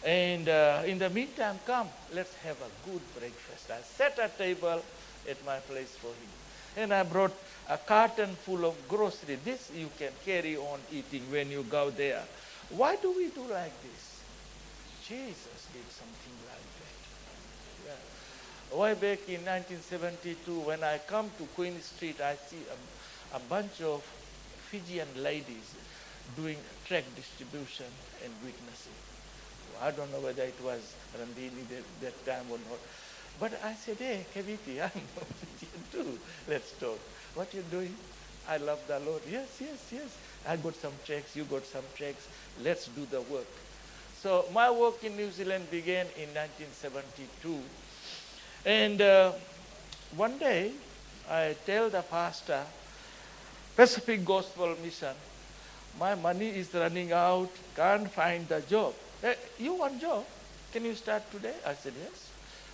S5: And in the meantime, come, let's have a good breakfast. I set a table at my place for him. And I brought a carton full of grocery. This you can carry on eating when you go there. Why do we do like this? Jesus did something like that. Yeah. Way back in 1972, when I come to Queen Street, I see a bunch of Fijian ladies doing tract distribution and witnessing. I don't know whether it was Randini that time or not. But I said, hey, Kaviti, I'm Fijian too. Let's talk. What you doing? I love the Lord. Yes. I got some tracts, you got some tracts. Let's do the work. So my work in New Zealand began in 1972. And one day, I tell the pastor, Pacific Gospel Mission, my money is running out, can't find a job. Hey, you want job? Can you start today? I said, yes.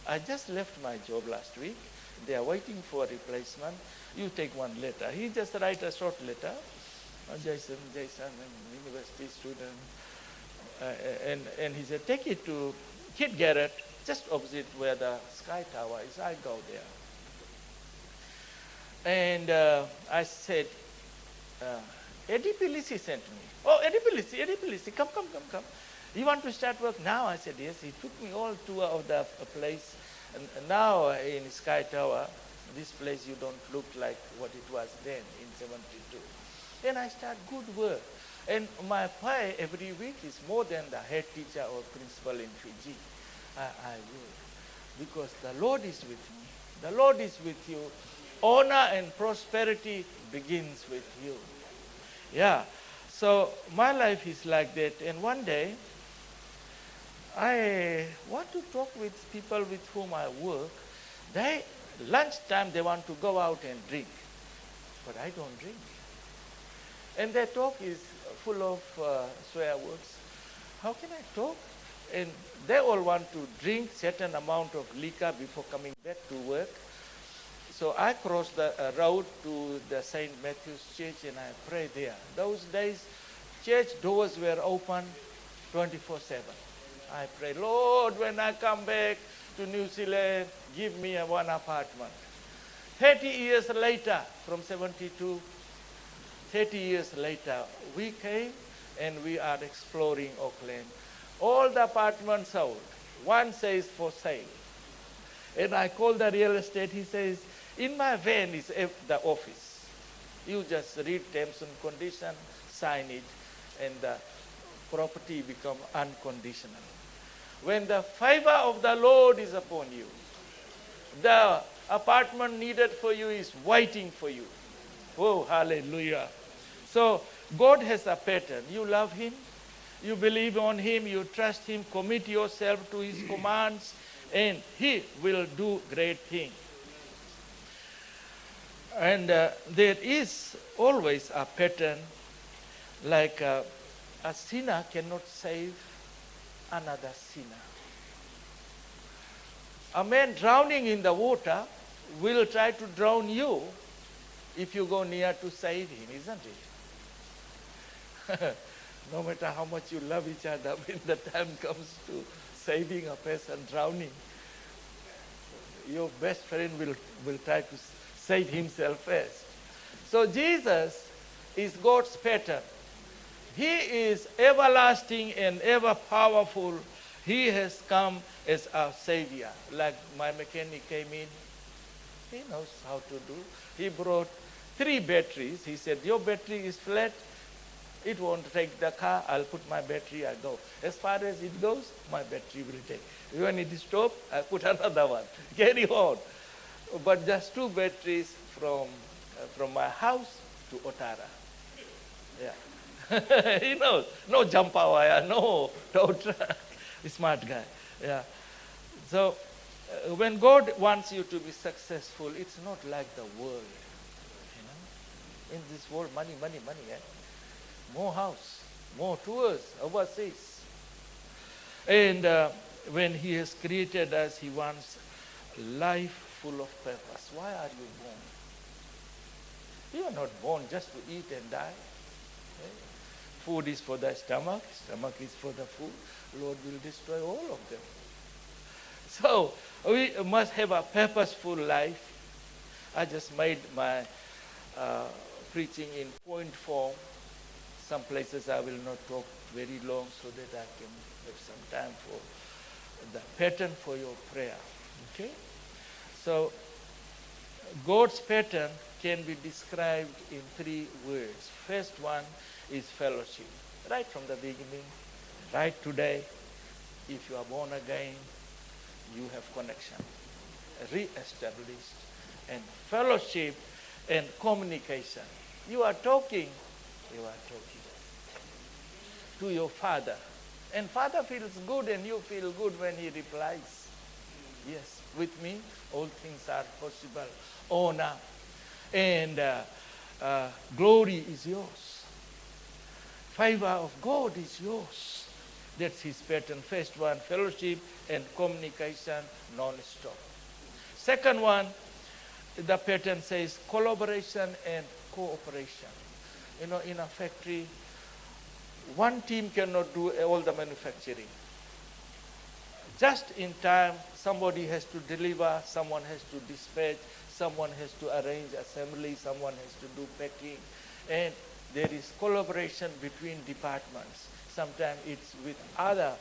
S5: I just left my job last week. They are waiting for a replacement. You take one letter. He just write a short letter. Jason, I'm university student. And he said, take it to Kid Garrett, just opposite where the Sky Tower is. I go there. And I said, Eddie Pilisi sent me. Oh, Eddie Pilisi, come. You want to start work now? I said, yes. He took me all tour of the place. And now in Sky Tower, this place you don't look like what it was then in 72. Then I start good work. And my pay every week is more than the head teacher or principal in Fiji. I will. Because the Lord is with me. The Lord is with you. Honor and prosperity begins with you. Yeah. So my life is like that. And one day, I want to talk with people with whom I work. Lunchtime they want to go out and drink. But I don't drink. And their talk is full of swear words. How can I talk? And they all want to drink certain amount of liquor before coming back to work. So I cross the road to the St. Matthew's Church and I pray there. Those days, church doors were open 24/7. I pray, Lord, when I come back to New Zealand, give me one apartment. 30 years later, from 72, 30 years later, we came and we are exploring Auckland. All the apartments sold. One says for sale. And I call the real estate, he says, in my van is the office. You just read terms and conditions, sign it, and the property become unconditional. When the favor of the Lord is upon you, the apartment needed for you is waiting for you. Oh, hallelujah. So God has a pattern. You love Him, you believe on Him, you trust Him, commit yourself to His commands, and He will do great things. And there is always a pattern, like a sinner cannot save another sinner. A man drowning in the water will try to drown you if you go near to save him, isn't it? No matter how much you love each other, when the time comes to saving a person drowning, your best friend will try to save himself first. So Jesus is God's pattern. He is everlasting and ever powerful. He has come as our Savior. Like my mechanic came in, he knows how to do. He brought 3 batteries. He said, your battery is flat. It won't take the car. I'll put my battery, I go. As far as it goes, my battery will take. When it is stopped, I put another one. Carry on. But just 2 batteries from my house to Otara. Yeah. He knows. No jumper wire, no tow truck. Smart guy. Yeah. So when God wants you to be successful, it's not like the world. You know? In this world, money. Eh? More house, more tours overseas. And when He has created us, He wants life full of purpose. Why are you born? You are not born just to eat and die. Okay? Food is for the stomach is for the food. Lord will destroy all of them. So we must have a purposeful life. I just made my preaching in point form. Some places I will not talk very long so that I can have some time for the pattern for your prayer. Okay? So, God's pattern can be described in 3 words. First one is fellowship. Right from the beginning, right today, if you are born again, you have connection, re-established, and fellowship and communication. You are talking to your Father. And Father feels good and you feel good when he replies. Yes, with me, all things are possible. Honor and glory is yours. Favor of God is yours. That's his pattern. First one, fellowship and communication non-stop. Second one, the pattern says collaboration and cooperation. You know, in a factory, one team cannot do all the manufacturing. Just in time, somebody has to deliver, someone has to dispatch, someone has to arrange assembly, someone has to do packing, and there is collaboration between departments. Sometimes it's with other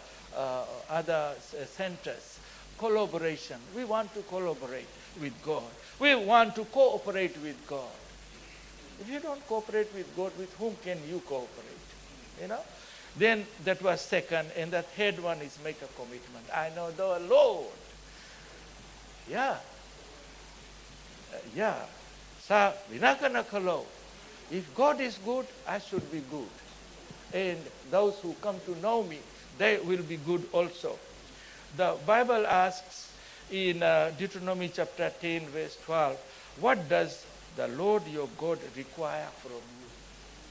S5: centers. Collaboration. We want to collaborate with God. We want to cooperate with God. If you don't cooperate with God, with whom can you cooperate? You know? Then that was second, and the third one is make a commitment. I know the Lord. Yeah. Sa vinakanakalo. If God is good, I should be good. And those who come to know me, they will be good also. The Bible asks in Deuteronomy chapter 10, verse 12, what does the Lord your God require from you?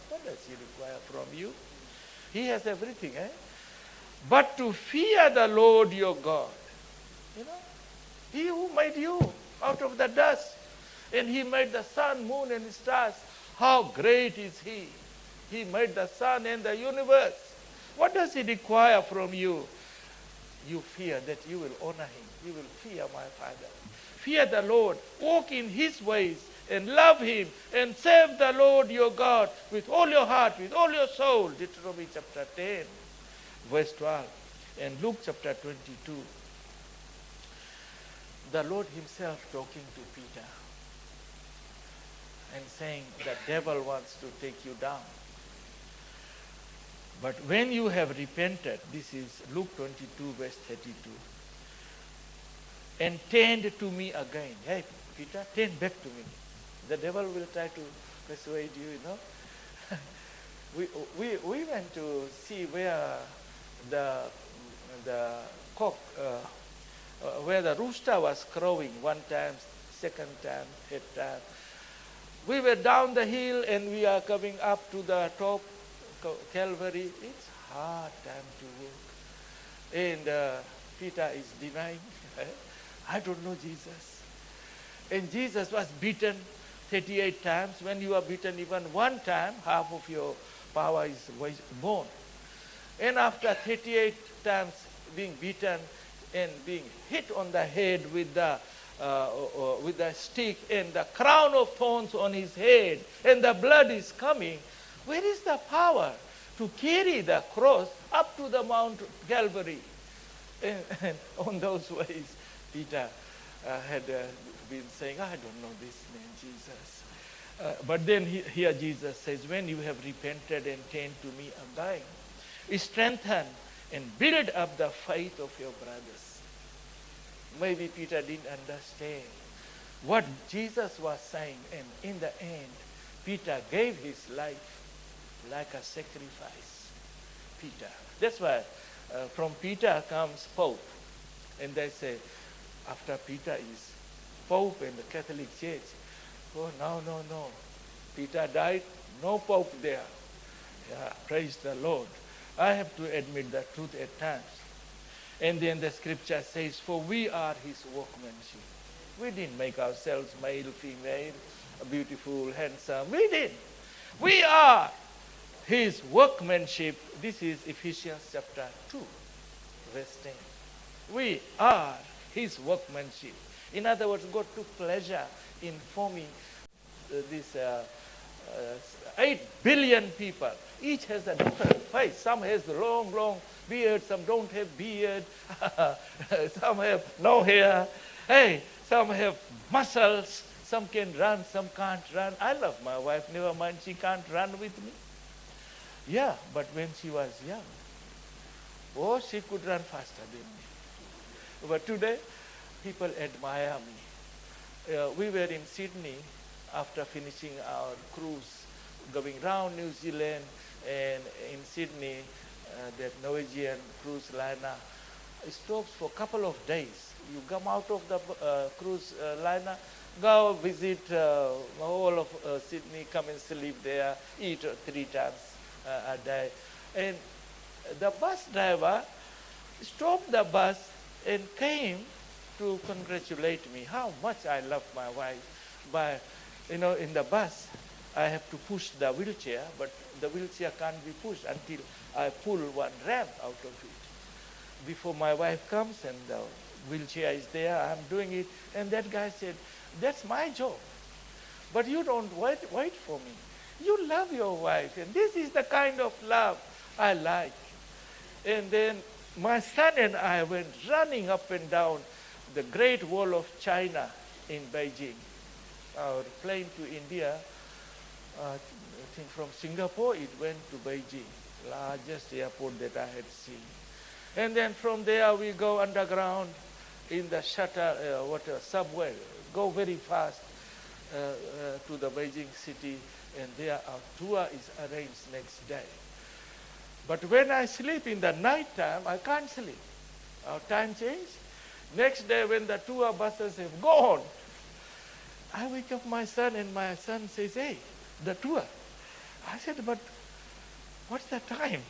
S5: What does he require from you? He has everything, eh? But to fear the Lord your God. You know, he who made you out of the dust, and he made the sun, moon, and stars. How great is he? He made the sun and the universe. What does he require from you? You fear that you will honor him. You will fear my Father. Fear the Lord. Walk in his ways and love him and serve the Lord your God with all your heart, with all your soul. Deuteronomy chapter 10, verse 12. And Luke chapter 22. The Lord himself talking to Peter and saying, the devil wants to take you down. But when you have repented, this is Luke 22, verse 32, and turned to me again. Hey, Peter, turn back to me. The devil will try to persuade you, you know. we went to see where the cock, where the rooster was crowing one time, second time, third time. We were down the hill and we are coming up to the top, Calvary. It's hard time to walk. And Peter is denying, I don't know Jesus. And Jesus was beaten 38 times. When you are beaten even one time, half of your power is gone. And after 38 times being beaten and being hit on the head with the stick and the crown of thorns on his head and the blood is coming, where is the power to carry the cross up to the Mount Calvary? And on those ways, Peter had been saying, I don't know this name, Jesus. But then here Jesus says, when you have repented and turned to me again, strengthen and build up the faith of your brothers. Maybe Peter didn't understand what Jesus was saying, and in the end, Peter gave his life like a sacrifice. Peter. That's why from Peter comes Pope. And they say, after Peter is Pope in the Catholic Church. Oh, no. Peter died, no Pope there. Yeah, praise the Lord. I have to admit the truth at times. And then the scripture says, for we are his workmanship. We didn't make ourselves male, female, beautiful, handsome. We didn't. We are his workmanship. This is Ephesians chapter 2, verse 10. We are his workmanship. In other words, God took pleasure in forming these 8 billion people. Each has a different face. Some has long, long beard. Some don't have beard. Some have no hair. Hey, some have muscles. Some can run, some can't run. I love my wife. Never mind, she can't run with me. Yeah, but when she was young, oh, she could run faster than me. But today, people admire me. We were in Sydney after finishing our cruise, going round New Zealand, and in Sydney, that Norwegian cruise liner stops for a couple of days. You come out of the cruise liner, go visit the whole of Sydney, come and sleep there, eat 3 times a day. And the bus driver stopped the bus and came to congratulate me how much I love my wife. But, in the bus, I have to push the wheelchair, but the wheelchair can't be pushed until I pull one ramp out of it. Before my wife comes and the wheelchair is there, I'm doing it. And that guy said, that's my job. But you don't wait for me. You love your wife, and this is the kind of love I like. And then my son and I went running up and down the Great Wall of China in Beijing. Our plane to India, I think from Singapore, it went to Beijing, largest airport that I had seen. And then from there we go underground in the subway, go very fast to the Beijing city, and there our tour is arranged next day. But when I sleep in the night time, I can't sleep. Our time changed. Next day when the tour buses have gone, I wake up my son, and my son says, hey, the tour. I said, but what's the time?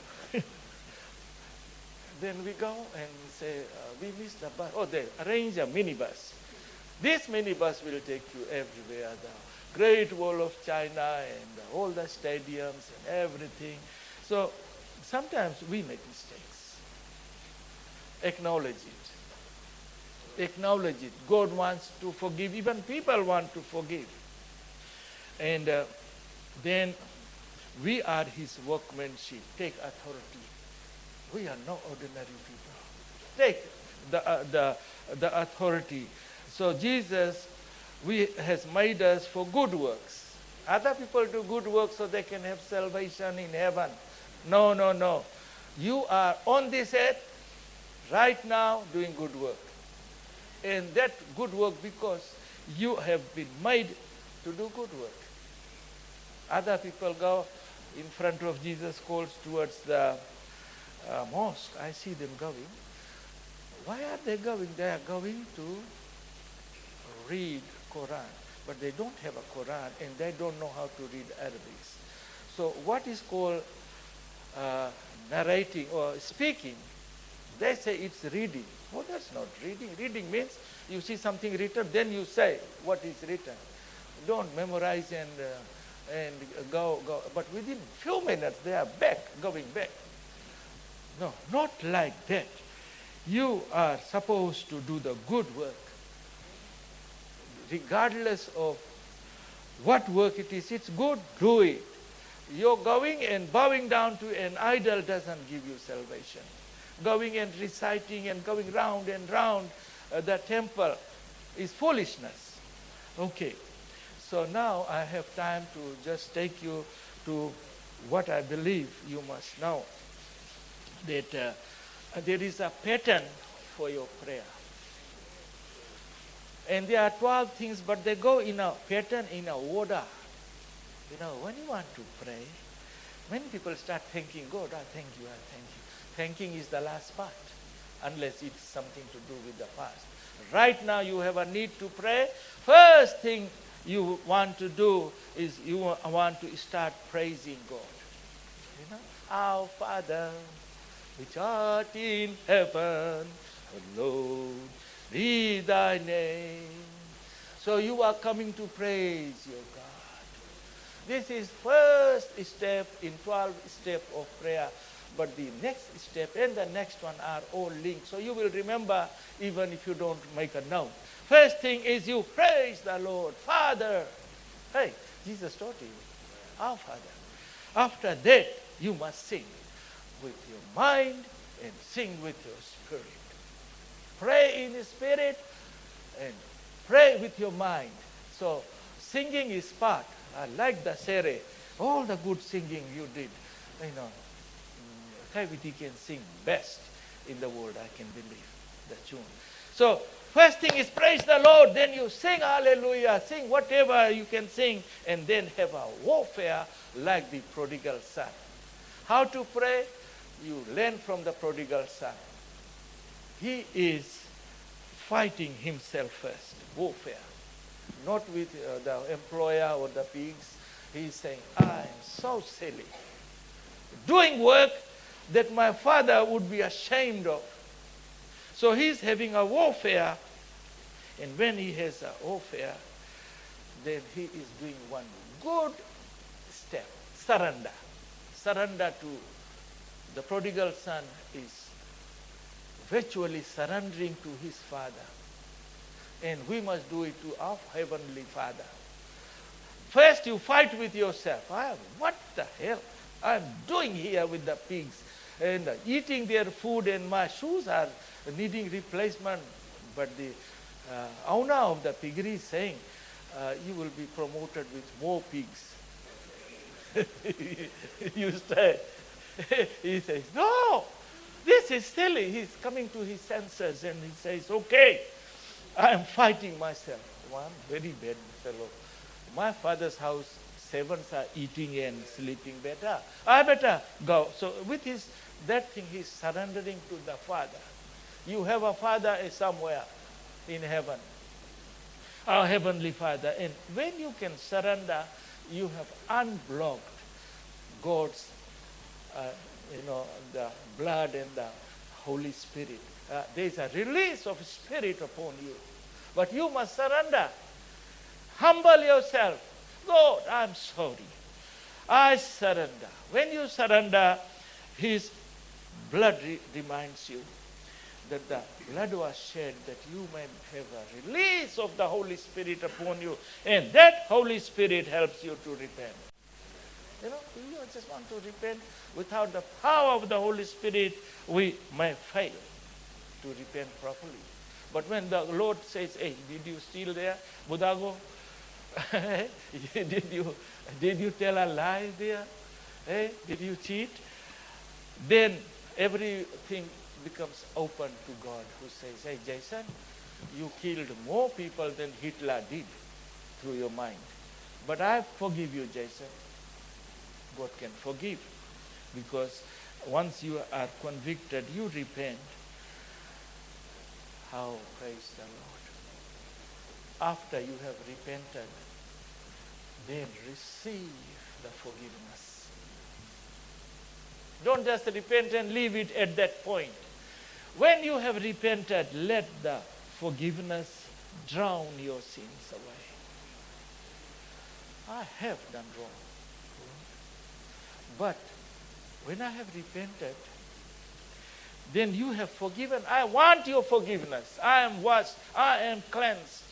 S5: Then we go and say, we missed the bus. Oh, they arrange a minibus. This minibus will take you everywhere. The Great Wall of China and all the stadiums and everything. So sometimes we make mistakes. Acknowledge it. Acknowledge it. God wants to forgive. Even people want to forgive. And then we are his workmanship. Take authority. We are no ordinary people. Take the authority. So Jesus has made us for good works. Other people do good works so they can have salvation in heaven. No, no, no. You are on this earth right now doing good work. And that good work because you have been made to do good work. Other people go in front of Jesus, calls towards the mosque. I see them going. Why are they going? They are going to read Quran. But they don't have a Quran and they don't know how to read Arabic. So what is called narrating or speaking, they say it's reading. Oh, that's not reading. Reading means you see something written, then you say what is written. Don't memorize and go. But within few minutes they are going back. No, not like that. You are supposed to do the good work. Regardless of what work it is, it's good, do it. You're going and bowing down to an idol doesn't give you salvation. Going and reciting and going round and round the temple is foolishness. Okay, so now I have time to just take you to what I believe you must know. That there is a pattern for your prayer. And there are 12 things, but they go in a pattern, in a order. When you want to pray, many people start thanking God. I thank you, I thank you. Thanking is the last part, unless it's something to do with the past. Right now you have a need to pray. First thing you want to do is you want to start praising God. Our Father, which art in heaven, hallowed be thy name. So you are coming to praise your God. This is first step in 12 steps of prayer. But the next step and the next one are all linked. So you will remember even if you don't make a note. First thing is you praise the Lord. Father. Hey, Jesus taught you. Our Father. After that, you must sing with your mind and sing with your spirit. Pray in the spirit and pray with your mind. So singing is part. I like the Sere. All the good singing you did. Kaviti can sing best in the world, I can believe, the tune. So first thing is praise the Lord. Then you sing hallelujah. Sing whatever you can sing. And then have a warfare like the prodigal son. How to pray? You learn from the prodigal son. He is fighting himself first. Warfare. Not with the employer or the pigs. He's saying, I am so silly. Doing work that my father would be ashamed of. So he's having a warfare. And when he has a warfare, then he is doing one good step. Surrender. Surrender to the prodigal son is virtually surrendering to his father. And we must do it to our heavenly Father. First you fight with yourself. What the hell I'm doing here with the pigs and eating their food, and my shoes are needing replacement. But the owner of the piggery is saying, you will be promoted with more pigs. You say, he says, no, this is silly. He's coming to his senses and he says, okay, I am fighting myself. One very bad fellow. My father's house, servants are eating and sleeping better. I better go. So with that thing, he's surrendering to the Father. You have a Father somewhere in heaven. Our Heavenly Father. And when you can surrender, you have unblocked God's, the blood and the Holy Spirit. There is a release of Spirit upon you. But you must surrender. Humble yourself. God, I'm sorry. I surrender. When you surrender, His blood reminds you that the blood was shed that you may have a release of the Holy Spirit upon you. And that Holy Spirit helps you to repent. You just want to repent. Without the power of the Holy Spirit, we may fail to repent properly. But when the Lord says, hey, did you steal there, Budago? did you tell a lie there? Hey, did you cheat? Then everything becomes open to God, who says, hey, Jason, you killed more people than Hitler did through your mind. But I forgive you, Jason. God can forgive. Because once you are convicted, you repent. How praise the Lord. After you have repented, then receive the forgiveness. Don't just repent and leave it at that point. When you have repented, let the forgiveness drown your sins away. I have done wrong. But when I have repented, then you have forgiven. I want your forgiveness. I am washed. I am cleansed.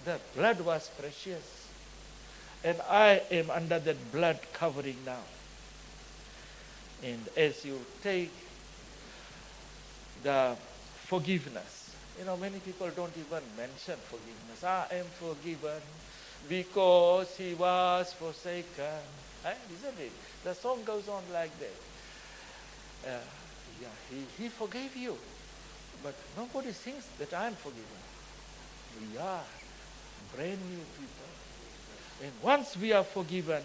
S5: The blood was precious. And I am under that blood covering now. And as you take the forgiveness, many people don't even mention forgiveness. I am forgiven because he was forsaken. Isn't it? The song goes on like that. He forgave you. But nobody thinks that I am forgiven. We are brand new people. And once we are forgiven,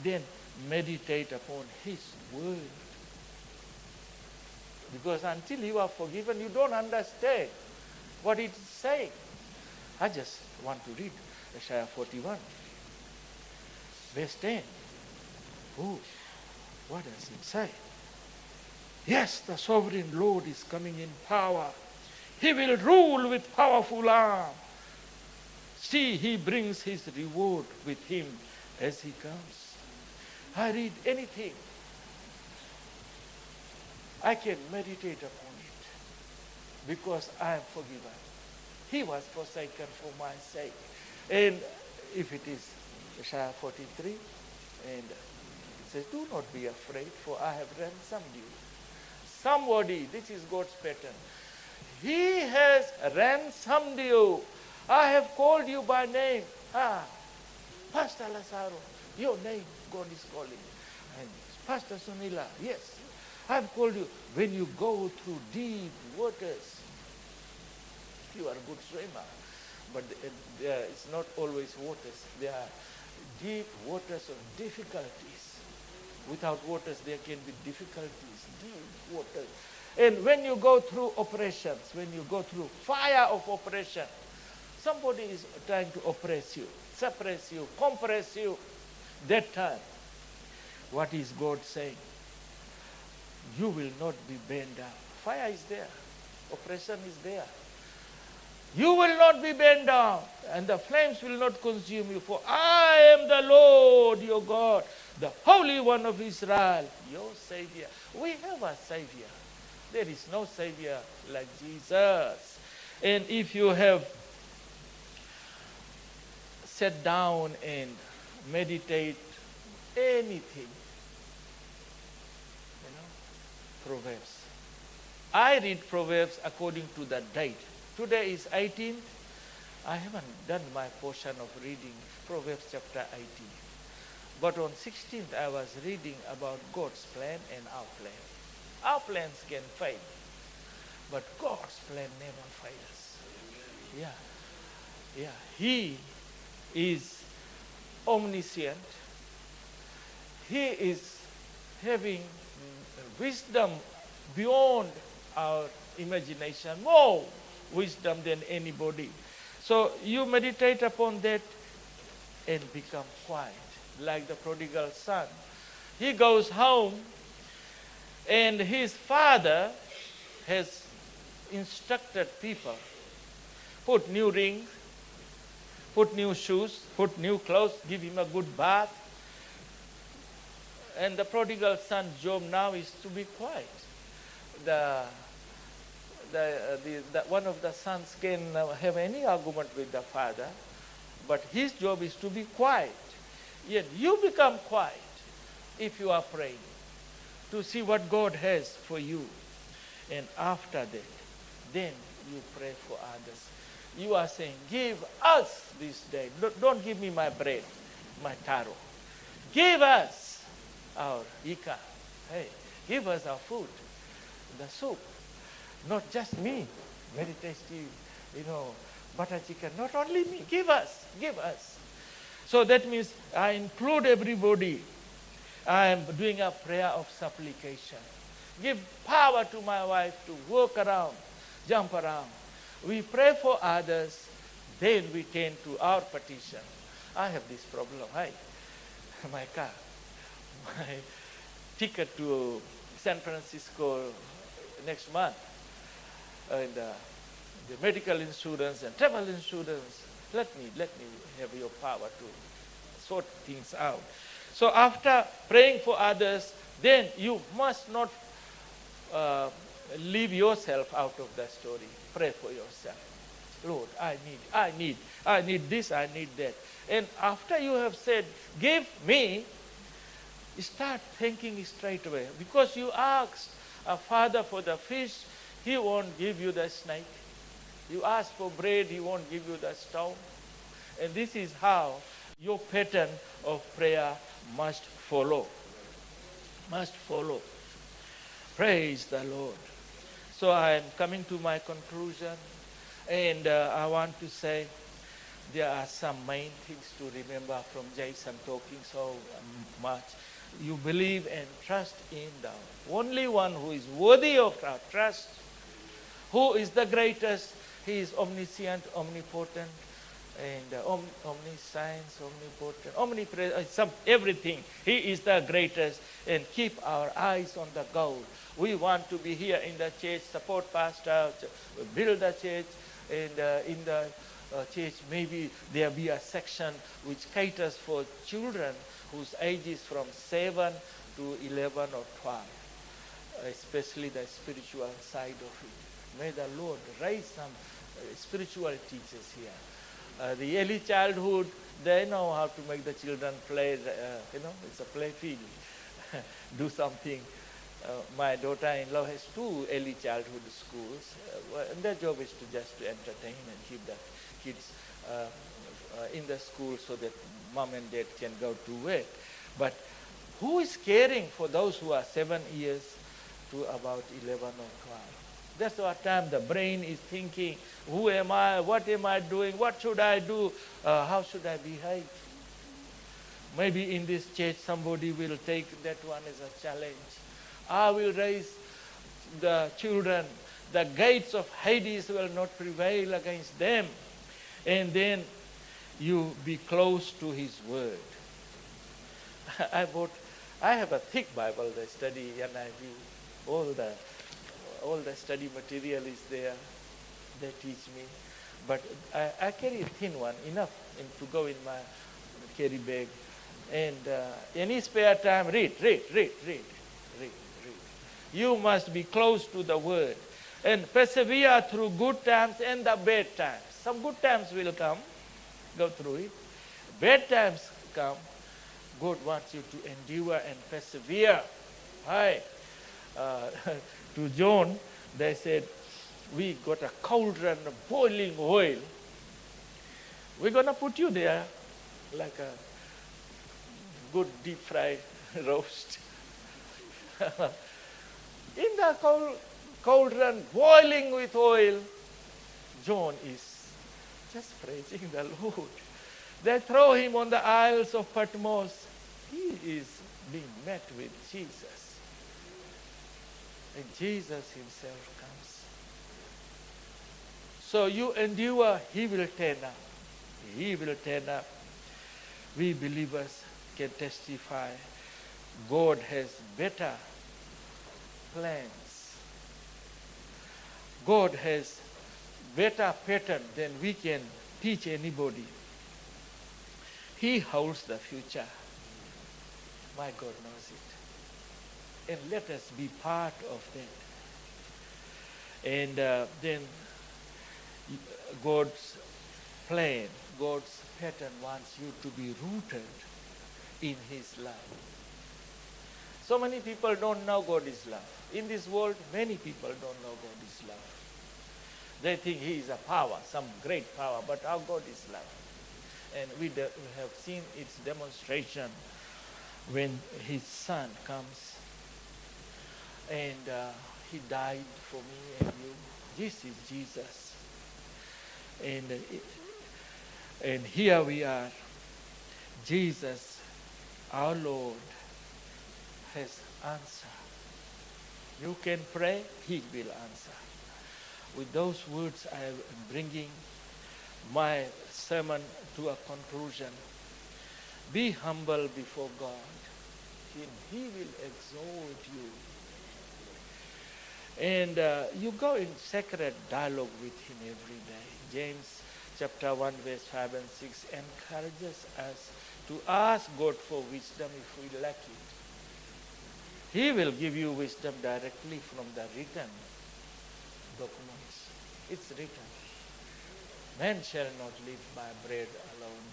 S5: then meditate upon His word. Because until you are forgiven, you don't understand what it is saying. I just want to read Isaiah 41, verse 10. Oh, what does it say? Yes, the sovereign Lord is coming in power. He will rule with powerful arm. See, He brings His reward with Him as He comes. I read anything. I can meditate upon it because I am forgiven. He was forsaken for my sake. And if it is Isaiah 43, and it says, do not be afraid, for I have ransomed you. Somebody, this is God's pattern. He has ransomed you. I have called you by name. Pastor Lazaro, your name God is calling. And Pastor Sunila, yes, I've called you. When you go through deep waters, you are a good swimmer. But it's not always waters. There are deep waters of difficulties. Without waters, there can be difficulties, deep waters. And when you go through operations, when you go through fire of oppression, somebody is trying to oppress you, suppress you, compress you. That time, what is God saying? You will not be burned down. Fire is there. Oppression is there. You will not be burned down, and the flames will not consume you. For I am the Lord your God, the Holy One of Israel, your Savior. We have a Savior. There is no Savior like Jesus. And if you have sat down and meditate anything, Proverbs. I read Proverbs according to the date. Today is 18th. I haven't done my portion of reading Proverbs chapter 18. But on 16th, I was reading about God's plan and our plan. Our plans can fail, but God's plan never fails. Yeah. He is omniscient. He is having wisdom beyond our imagination, more wisdom than anybody. So you meditate upon that and become quiet, like the prodigal son. He goes home and his father has instructed people, put new rings, put new shoes, put new clothes, give him a good bath. And the prodigal son's job now is to be quiet. One of the sons can have any argument with the father, but his job is to be quiet. Yet you become quiet if you are praying to see what God has for you. And after that, then you pray for others. You are saying, give us this day. Don't give me my bread, my taro. Give us our ika. Hey, give us our food, the soup. Not just me, very tasty, butter chicken. Not only me, give us. So that means I include everybody. I am doing a prayer of supplication. Give power to my wife to walk around, jump around. We pray for others, then we tend to our petition. I have this problem. My car, my ticket to San Francisco next month, and the medical insurance and travel insurance. Let me have your power to sort things out. So after praying for others, then you must not leave yourself out of the story. Pray for yourself. Lord, I need this, I need that. And after you have said, give me, start thinking straight away. Because you asked a father for the fish, he won't give you the snake. You ask for bread, he won't give you the stone. And this is how your pattern of prayer must follow. Praise the Lord. So I am coming to my conclusion, and I want to say there are some main things to remember from Jason talking so much. You believe and trust in the only one who is worthy of our trust, who is the greatest. He is omniscient, omnipotent, and omniscience, omnipotent, omnipresent, everything. He is the greatest, and keep our eyes on the goal. We want to be here in the church, support pastor, build the church, and in the church maybe there be a section which caters for children whose age is from 7 to 11 or 12, especially the spiritual side of it. May the Lord raise some spiritual teachers here. The early childhood, they know how to make the children play, it's a play field, do something. My daughter-in-law has 2 early childhood schools, and their job is just to entertain and keep the kids in the school so that mom and dad can go to work. But who is caring for those who are 7 years to about 11 or 12? That's what time the brain is thinking, who am I, what am I doing, what should I do, how should I behave? Maybe in this church somebody will take that one as a challenge. I will raise the children, the gates of Hades will not prevail against them. And then you be close to his word. I have a thick Bible, the study NIV, all the study material is there. They teach me. But I carry a thin one, enough to go in my carry bag. And any spare time, read. You must be close to the word. And persevere through good times and the bad times. Some good times will come, go through it. Bad times come. God wants you to endure and persevere. Hi. To John, they said, we got a cauldron of boiling oil. We're going to put you there like a good deep fried roast. In the cauldron boiling with oil, John is just praising the Lord. They throw him on the Isles of Patmos. He is being met with Jesus. And Jesus himself comes. So you endure, he will turn up. He will turn up. We believers can testify God has better plans. God has better pattern than we can teach anybody. He holds the future. My God knows it. And let us be part of that. And then God's plan, God's pattern wants you to be rooted in his love. So many people don't know God is love. In this world, many people don't know God is love. They think he is a power, some great power, but our God is love. And we have seen its demonstration when his son comes and he died for me and you. This is Jesus. And here we are. Jesus, our Lord, has answered. You can pray, he will answer. With those words, I am bringing my sermon to a conclusion. Be humble before God, and he will exalt you. And you go in sacred dialogue with him every day. James chapter 1 verse 5 and 6 encourages us to ask God for wisdom if we lack it. He will give you wisdom directly from the written documents. It's written. Man shall not live by bread alone.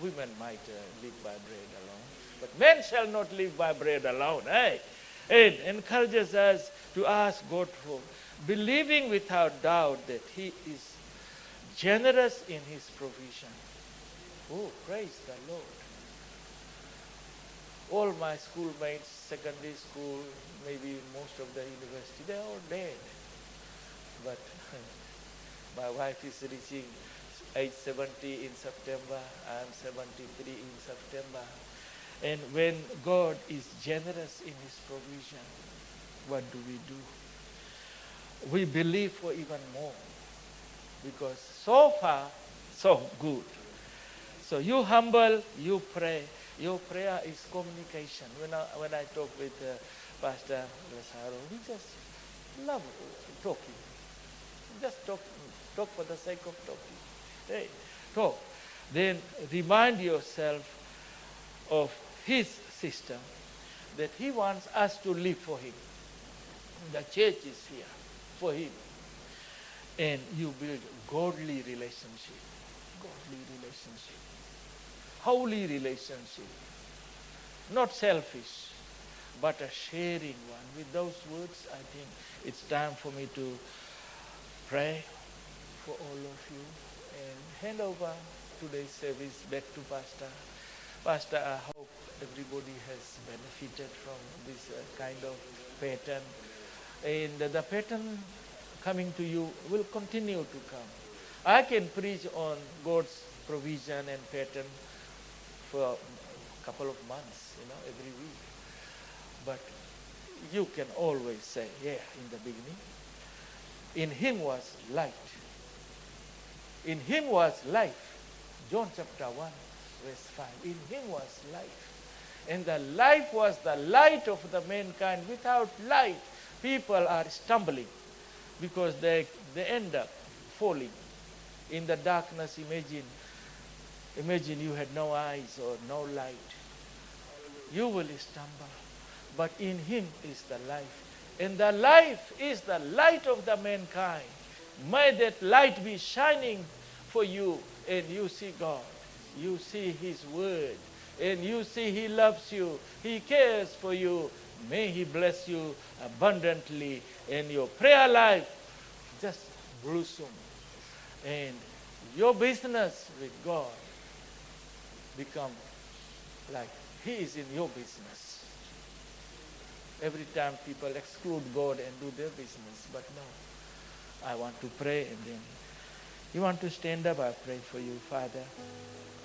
S5: Women might live by bread alone. But man shall not live by bread alone. Hey? It encourages us to ask God for, believing without doubt that he is generous in his provision. Oh, praise the Lord. All my schoolmates, secondary school, maybe most of the university, they're all dead. But my wife is reaching age 70 in September. I am 73 in September. And when God is generous in his provision, what do? We believe for even more. Because so far, so good. So you humble, you pray. Your prayer is communication. When I talk with Pastor Lazaro, we just love talking. Just talk for the sake of talking. Hey, talk. Then remind yourself of his system, that he wants us to live for him. The church is here for him. and you build godly relationship, holy relationship, not selfish, but a sharing one. With those words, I think it's time for me to pray for all of you and hand over today's service back to Pastor. Pastor, I hope everybody has benefited from this kind of pattern. And the pattern coming to you will continue to come. I can preach on God's provision and pattern for a couple of months, every week. But you can always say, in the beginning, in him was light. In him was life. John chapter 1, verse 5. In him was life. And the life was the light of the mankind. Without light, people are stumbling because they end up falling in the darkness. Imagine you had no eyes or no light. You will stumble. But in him is the life. And the life is the light of the mankind. May that light be shining for you, and you see God. You see his word. And you see he loves you. He cares for you. May he bless you abundantly. And your prayer life just blossom. And your business with God become like he is in your business. Every time people exclude God and do their business. But no, I want to pray, and then you want to stand up, I pray for you. Father,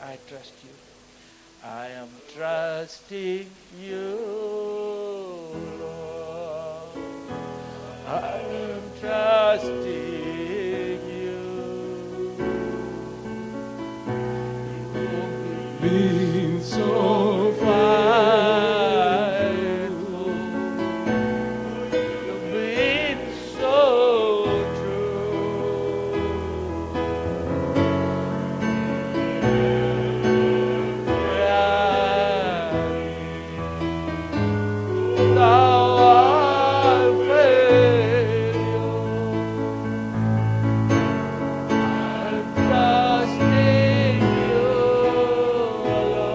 S5: I trust you. I am trusting you, Lord. I am trusting you. You've been so faithful. You've been so true. Now I fail you. I'm trusting you, Lord.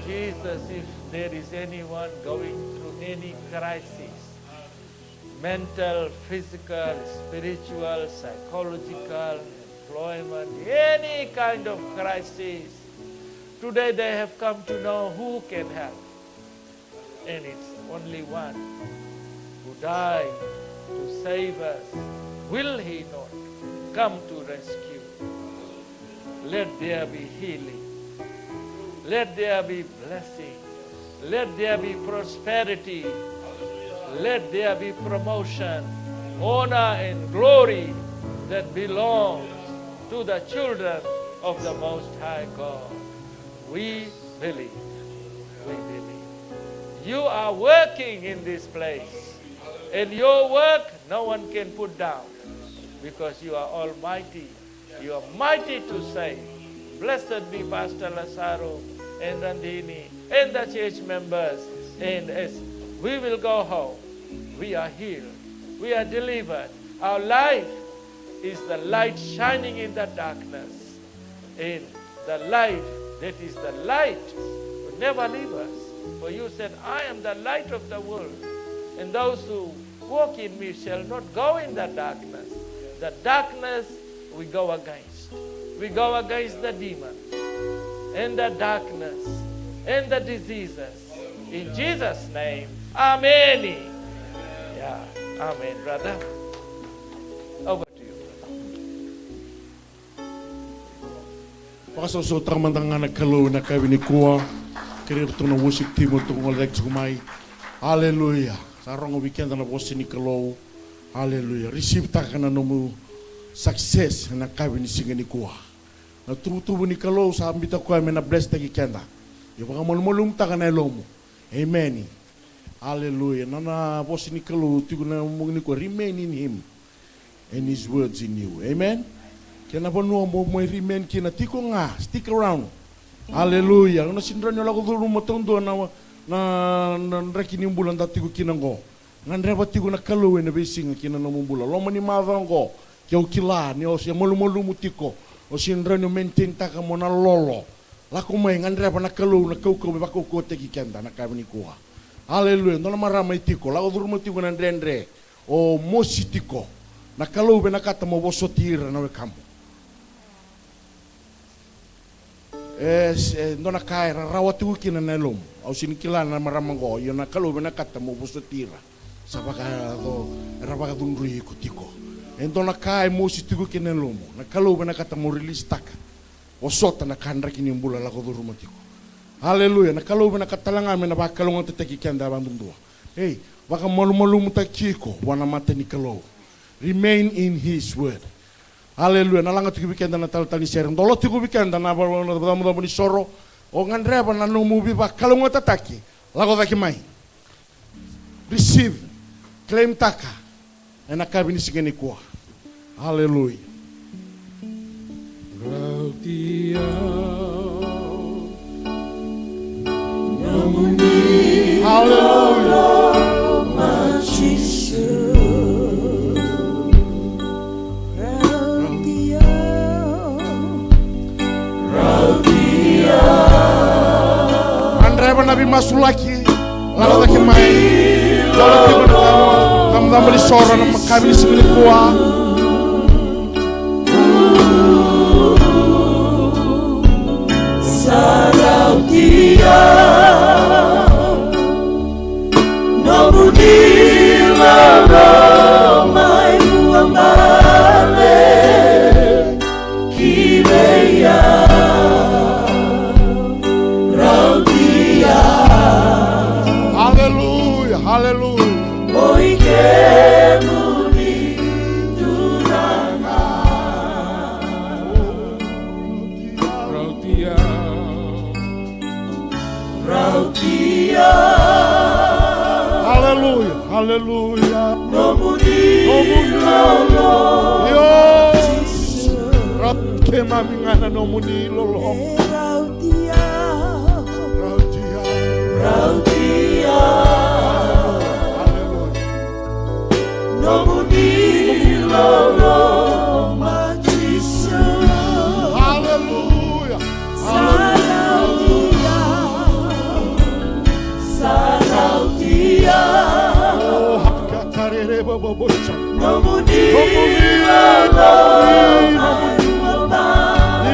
S5: Jesus, if there is anyone going through any crisis, mental, physical, spiritual, psychological, employment, any kind of crisis, today they have come to know who can help. And it's only one who died to save us. Will he not come to rescue? Let there be healing. Let there be blessing. Let there be prosperity. Let there be promotion, honor and glory that belongs to the children of the Most High God. We believe. We believe. You are working in this place. And your work no one can put down because you are almighty. You are mighty to save. Blessed be Pastor Lazaro and Randini and the church members. And as we will go home, we are healed. We are delivered. Our life is the light shining in the darkness. And the light that is the light will never leave us. For you said, I am the light of the world. And those who walk in me shall not go in the darkness. The darkness we go against. We go against the demons and the darkness and the diseases. In Jesus' name, amen. Yeah, amen, brother. Over to you.
S3: Paso tramandanga na kalu na kawini kuwa kirir tu na worship team tu ngolek sumai. Hallelujah. Sarong weekend na worship ni kalu. Hallelujah. Receive takana nomu success na kawini singani kuwa. Na tutu ni kalu sa ambita kuwa mena bless tagi kenda. Yung molum takana lomo. Amen. Hallelujah. Nana worship ni kalu tu na mungni kuwa remain in him and his words in you. Amen. Kena ponu mo remain kina tiko nga stick around. Haleluya. Una sindranyo lago dulu matondo na reki ni bulan datigo kinango. Ngandreba tigo na kalu na besinga kinano mumbula. Lo mani mavango kyo kila ni o sia molu mutiko. O sindranyo maintain taka mona lolo. Lako mai ngandreba na kalu na koko be bakoko teki kenda na kabini kuha. Haleluya. Ndona marama itiko lago dulu mutigo na ndrendre. O mositiko. Na kalu be na kata mo bosotira na we kampo. Ndona kai rawa tu kina na lom au sinikila na maramango yo na kalu na kata mo busatira sabaka do rabaga dundri kutiko ndona kai mo situko kina lom na kalu na kata mo release taka o sota na kandra kini mbula la ko do rumotiko. Haleluya. Na kalu na katalanga me na bakalonga teteki kenda bandundua hey baka malu mutakiko wana mata ni kalu remain in his word. Haleluya. Nalanga tuku weekend na tal-tal ni sereng. Dolo tuku weekend na muda ni soro. O ngandreba na numubi ba kalunga tataki. Lago daki mai. Receive. Claim taka. Na kabini sigeni kuwa. Haleluya. Haleluya. Nabi masulaki lalu daki mai lalu tiba kamu beli soro nama kami semili kuah sarau dia nomudi lalu mai buang balik kibeya. Haleluya, haleluya. Oi que muni durana. Rautia. Rautia. Haleluya, haleluya. No muni. Lolo. Yo. Rat que mamingana no muni lolo. Rautia. Rautia. Rautia. No muni lolo majisa. Hallelujah. Sarautia. Sarautia. Oh, hakatarere bobocha. No muni lolo majisa.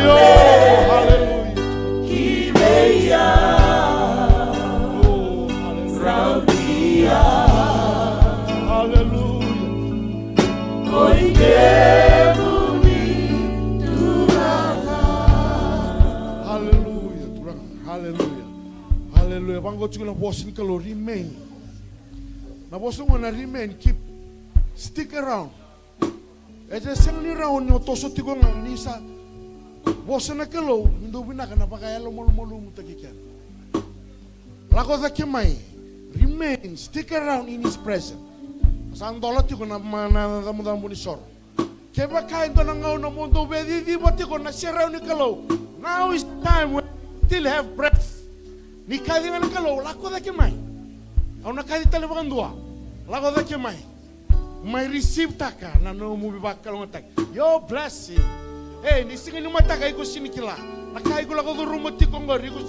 S3: Yo, hallelujah. Kibeya. Oh, hallelujah. Hallelujah. Hallelujah, hallelujah, hallelujah. Bango chukuna bosin kalo remain. Na bosin wana remain, keep, stick around. Eje sengni round nyo toso tigo nisa. Bosin na kalo, ndo binaka na pakaya lo molu mutakikan. Lako za kimai, remain, stick around in his presence. Sandola tiko na muda ni sor. Keba kain to na ngau na mundo bedi di botiko na serau ni kalau. Now is time when still have breath. Ni kadi na kalau lako da kemai. Au na kadi tale dua. Lako da kemai. Mai receive taka na no mubi bakal ngotak. Your blessing. Hey, ni singa ni mataka iko sini kila. Na kai ko lako do rumotiko ngori ko.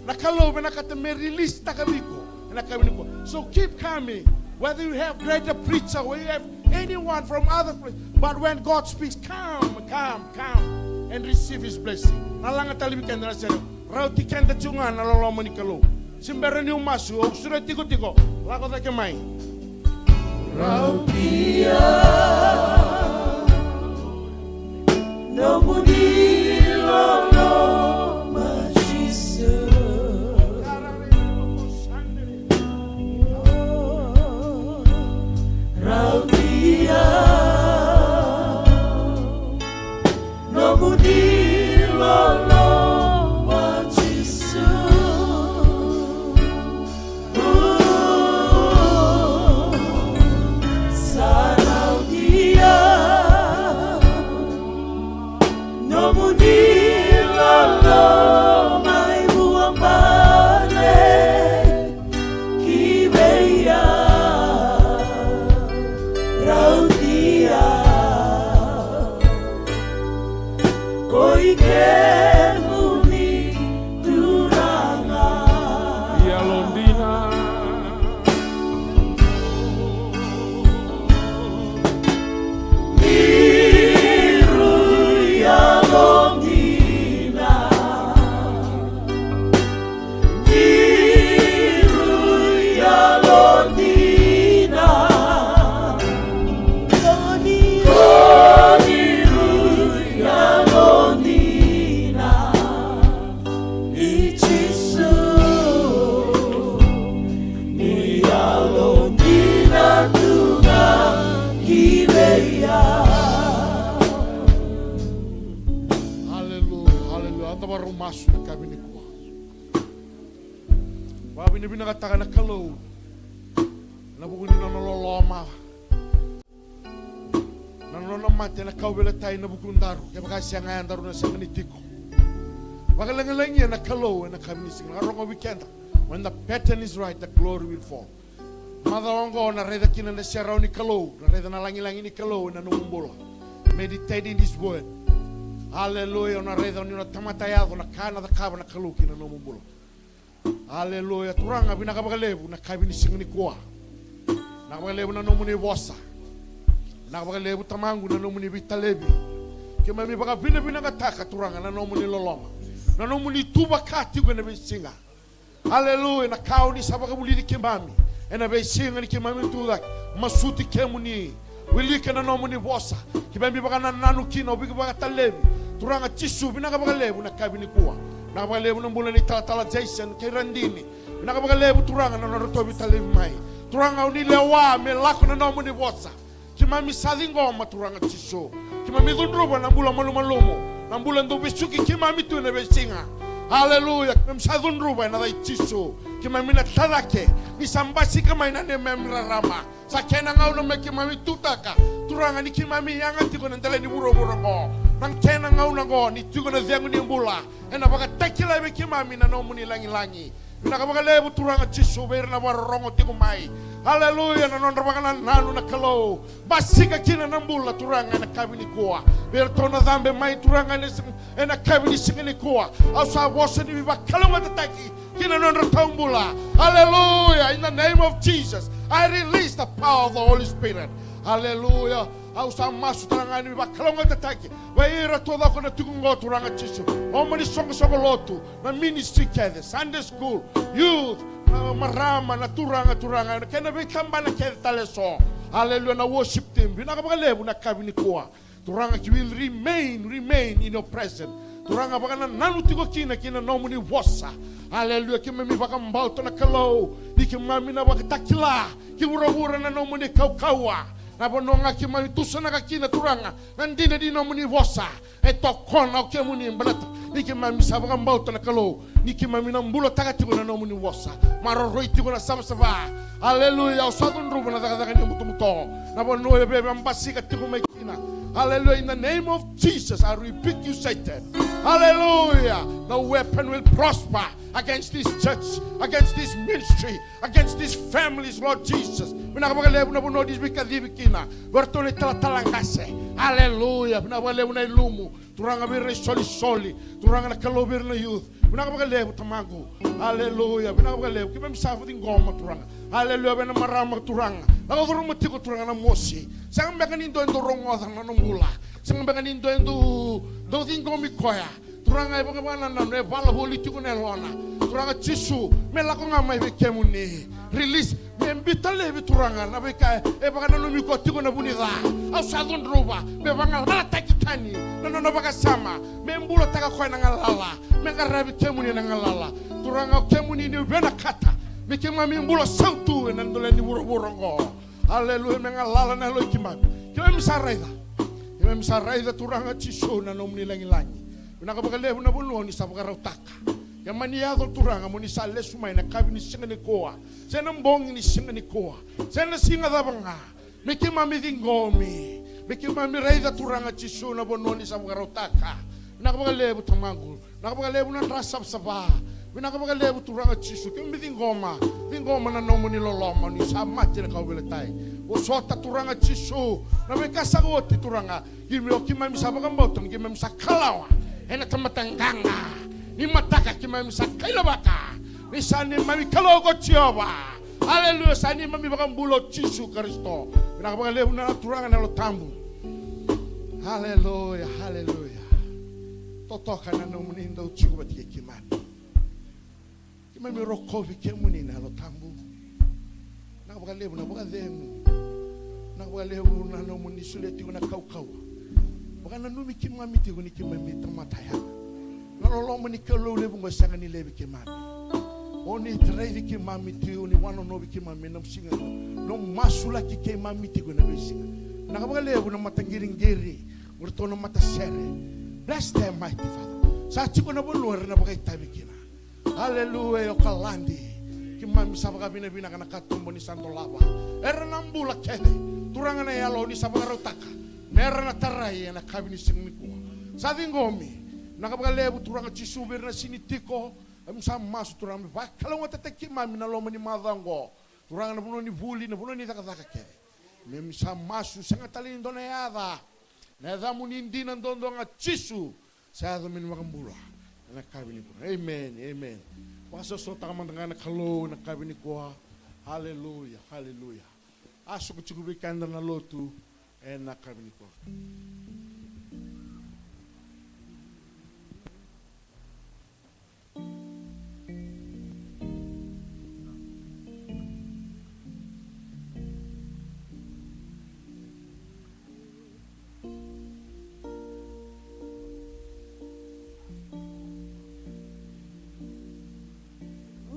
S3: Na kalau be na kata me release taka biko. Na kami ko. So keep coming. Whether you have greater preacher, whether you have anyone from other places, but when God speaks, come, and receive His blessing. Nalanga talibi kenda na sero, rauti kenda chunga na lolo manikalo. Simbera ni umasu, o sura tigo, lago da kemai. Rautia, no muni lolo majisa. Rautia, no muni lolo majisa. Sarautia. no masu na kabini kuwa. Babi ni binakataka na kalau. Na bukuni na nololoma. Na nolomate na kaubele tayo na bukundaru. Kaya baka siya ngayon daru na siya manitiko. Baka langalangi na kalau na kabini sing. Nakarong weekend. When the pattern is right, the glory will fall. Mother ongo na reda kina na siya raw ni kalau. Na reda na langi-langi ni kalau na numumbola. Meditate in His word. Hallelujah. Na reda ni na tamatayado na kana da kaba na kalau kina numumbola. Hallelujah. Turanga binakabagalebu na kabini sing ni kuwa. Nakabagalebu na numuni wosa. Nakabagalebu tamangu na numuni bitalebi. Kima mi baka binakataka turanga na numuni loloma. Na numuni tuba kati kwa na bisinga. Hallelujah. Na kau ni sabaka bulidi kimami. Ena bisinga ni kimami tu like masuti kemuni. Wilika na numuni wosa. Kibambi baka na nanu kino bika baka talebi. Turanga chisu binakabagalebu na kabini kuwa. Nakabagalebu na mbula ni tala Jason kay Randini. Nakabagalebu turanga na narutobi talebi mai. Turanga unilewa me lako na numuni wosa. Kimami sadingoma turanga chisu. Kimami dhundruba na mbula malumalumo. Na mbula ndubisuki kimami tu na besinga. Hallelujah. Kimsadun ruba na dai chisu. Kimami na tadake. Nisambasi kama inane memrarama. Sa kena ngau na me kimami tutaka. Turanga ni kimami yanga tiko na ndale ni buro-buro ko. Nang kena ngau na ko ni tiko na ziangu ni mbula. Ena baka tekila me kimami na nomu ni langi-langi. Binaka lebu turanga chisu ber na warongo tiko mai. Hallelujah. Na nondra baka na nanu na kalau. Basika kina na mbula turanga na kabini kuwa. Ber tona dhambe mai turanga na kabini singini kuwa. Asa wasa ni bibakalama tataki. Kina nondra tambula. Hallelujah. In the name of Jesus, I release the power of the Holy Spirit. Hallelujah. Asa masu turanga ni bibakalama tataki. Waira toda kona tukungo turanga chisu. Omani songa lotu. Na ministry kede. Sunday school. Youth. Marama na turanga kena bekamba na kede taleso. Hallelujah. Na worship team binakabagalebu na kabini kuwa. Turanga ki will remain in your presence. Turanga baka na nanu tiko kina nomuni wosa. Hallelujah. Kima mi baka mbalto na kalau. Diki mami na baka takila. Ki ura na nomuni kaukawa. Na bononga ki mami tusa na kakina turanga. Nandina di nomuni wosa. Eto kona o kemuni mbalata. Niki mami sabaka mbalto na kalau. Niki mami na mbulo takatiko na nomuni wosa. Maroroi tiko na sama. Hallelujah. Usadun ruba na daga ni muto. Na bonoe bebe ambasika tiko mekina. Hallelujah. In the name of Jesus, I rebuke you, Satan. Hallelujah. No weapon will prosper against this church, against this ministry, against these families, Lord Jesus. Hallelujah. Turanga birna soli. Turanga na kalobir na youth. Binakabagalebu tamago. Hallelujah. Binakabagalebu. Kima misafu di ngoma turanga. Hallelujah. Bena marama turanga. Nakadurong matiko turanga na mosi. Sang mbekanindo endo rongothang na nungula. Sang mbekanindo endo dinggomi koya. Turanga iba kabana na nebala holi tiko nelona. Turanga chisu. Melako nga may bekemuni. Release. Membita lebi turanga. Nabika iba kana lumiko tiko na bunida. Au sadon ruba. Bebanga malataki tani. Nono baka sama. Membulo taka koy na ngalala. Mengarabi kemuni na ngalala. Turanga kemuni ni bena kata. Mikima membulo sautu na ndole ni buro-buro ngo. Hallelujah. Mengalala na lo kimami. Kima misaraida turanga chiso na nomni langi-langi. Binakabagalebu na bulo ni sabagarautaka. Yamaniado turanga mo ni sale sumay na kabini singa ni koa. Sena mbongi ni singa ni koa. Sena singa dabanga. Mikima midingomi. Mikima miraida turanga chiso na bulo ni sabagarautaka. Binakabagalebu tamangu. Binakabagalebu na rasab-saba. Binakabagalebu turanga chiso. Kima midingoma. Dingoma na nomo ni loloma ni samati na kaubiletay. Usota turanga chisu. Na mekasagoti turanga. Kimi okima misabagambotong. Kimi misakalawa. Ena tamatanganga. Ni mataka kima misakailabaka. Ni sani mami kalogo chiyoba. Hallelujah. Sani mami bagambulo chisu Kristo. Binakabagalebu na turanga na lotambu. Hallelujah. Hallelujah. Totoka na nomunindo uchigubati kimani. Mami rokovi kemuni na lotambu. Nakabagalebu na bagademu. Nakabagalebu na nomuni suleti na kaukawa. Bagana numi kimami tigo ni kimami tamataya. Na lolomo ni kalo lebu ngosanga ni lebi kimami. Oni treidi kimami tigo ni wano nobi kimami na msinga. No masula ki kimami tigo na besinga. Nakabagalebu na matangiringiri. Urto na matasere. Bless them, mighty Father. Sa chiko na buluar na bagay tabi kina. Hallelujah, o kalandi. Kimami sa baka binabina ka nakatumbo ni Santo Lava. Era nang bulak kene. Turangan na yalo ni sa baka rautaka. Meron na taray na kabi ni Singmikuwa. Sa dingomi, nakapagalebu turangan chisubir na sinitiko. Sa masu turangan mi. Kalau nga tataki mami na loma ni madhango. Turangan na puno ni vuli, na puno ni takataka kene. Memi sa masu, sa nga talin doon na yada. Na yada mo hindi ng doon nga chisu. Sa yada min makambula. Na kabi ni ko. Amen, amen. Wasa so takamandanga na kalo, na kabi ni ko. Hallelujah, hallelujah. Aso ko chikubikan na lotu. Na kabi ni ko.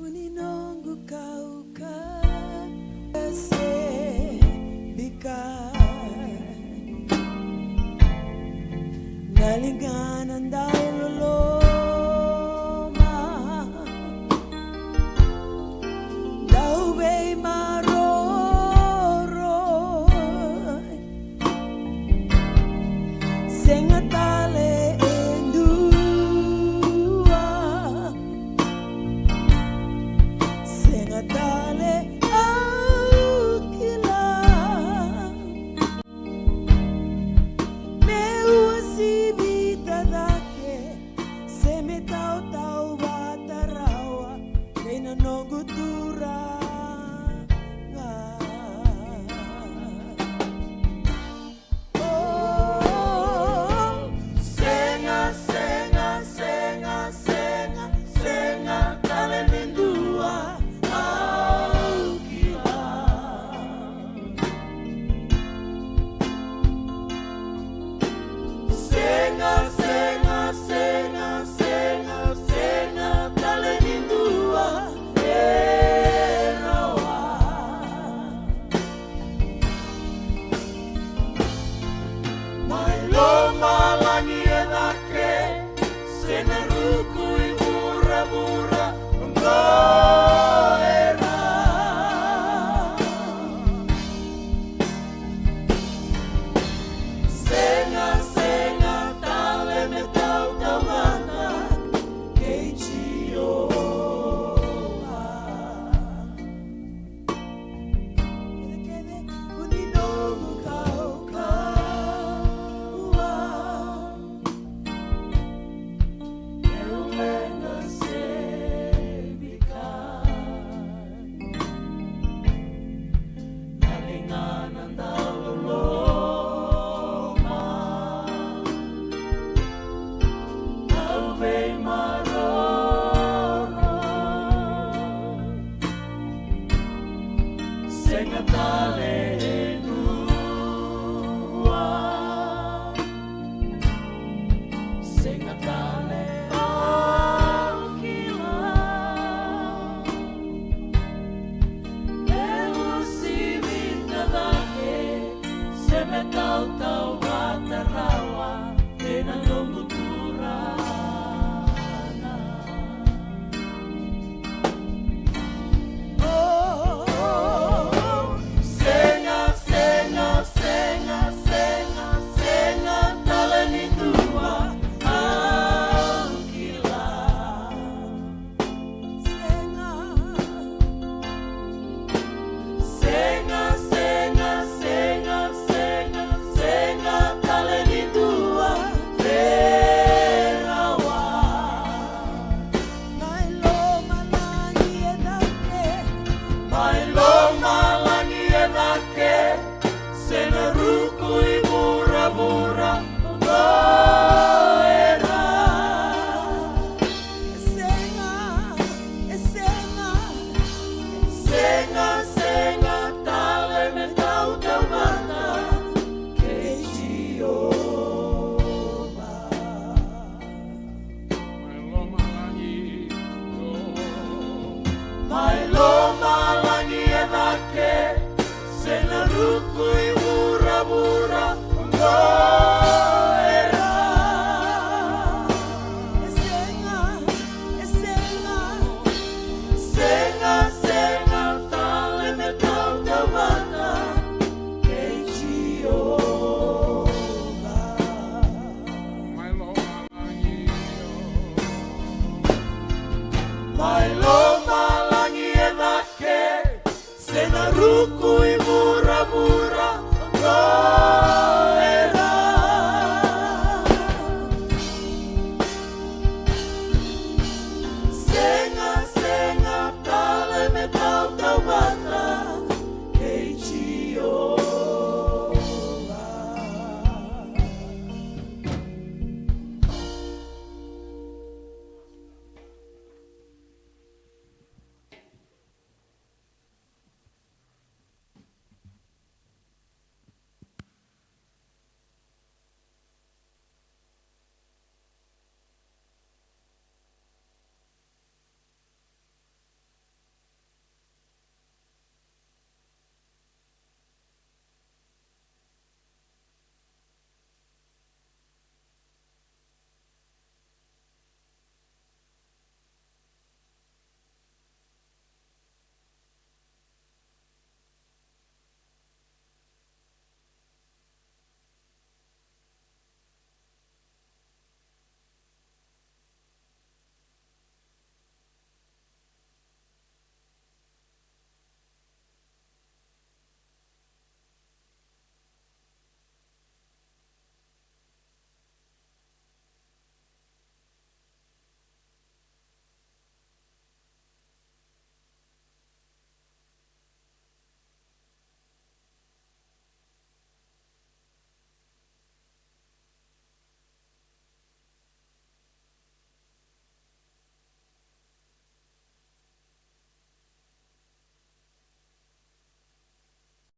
S6: Uninongo kauka se bika nalinganan daw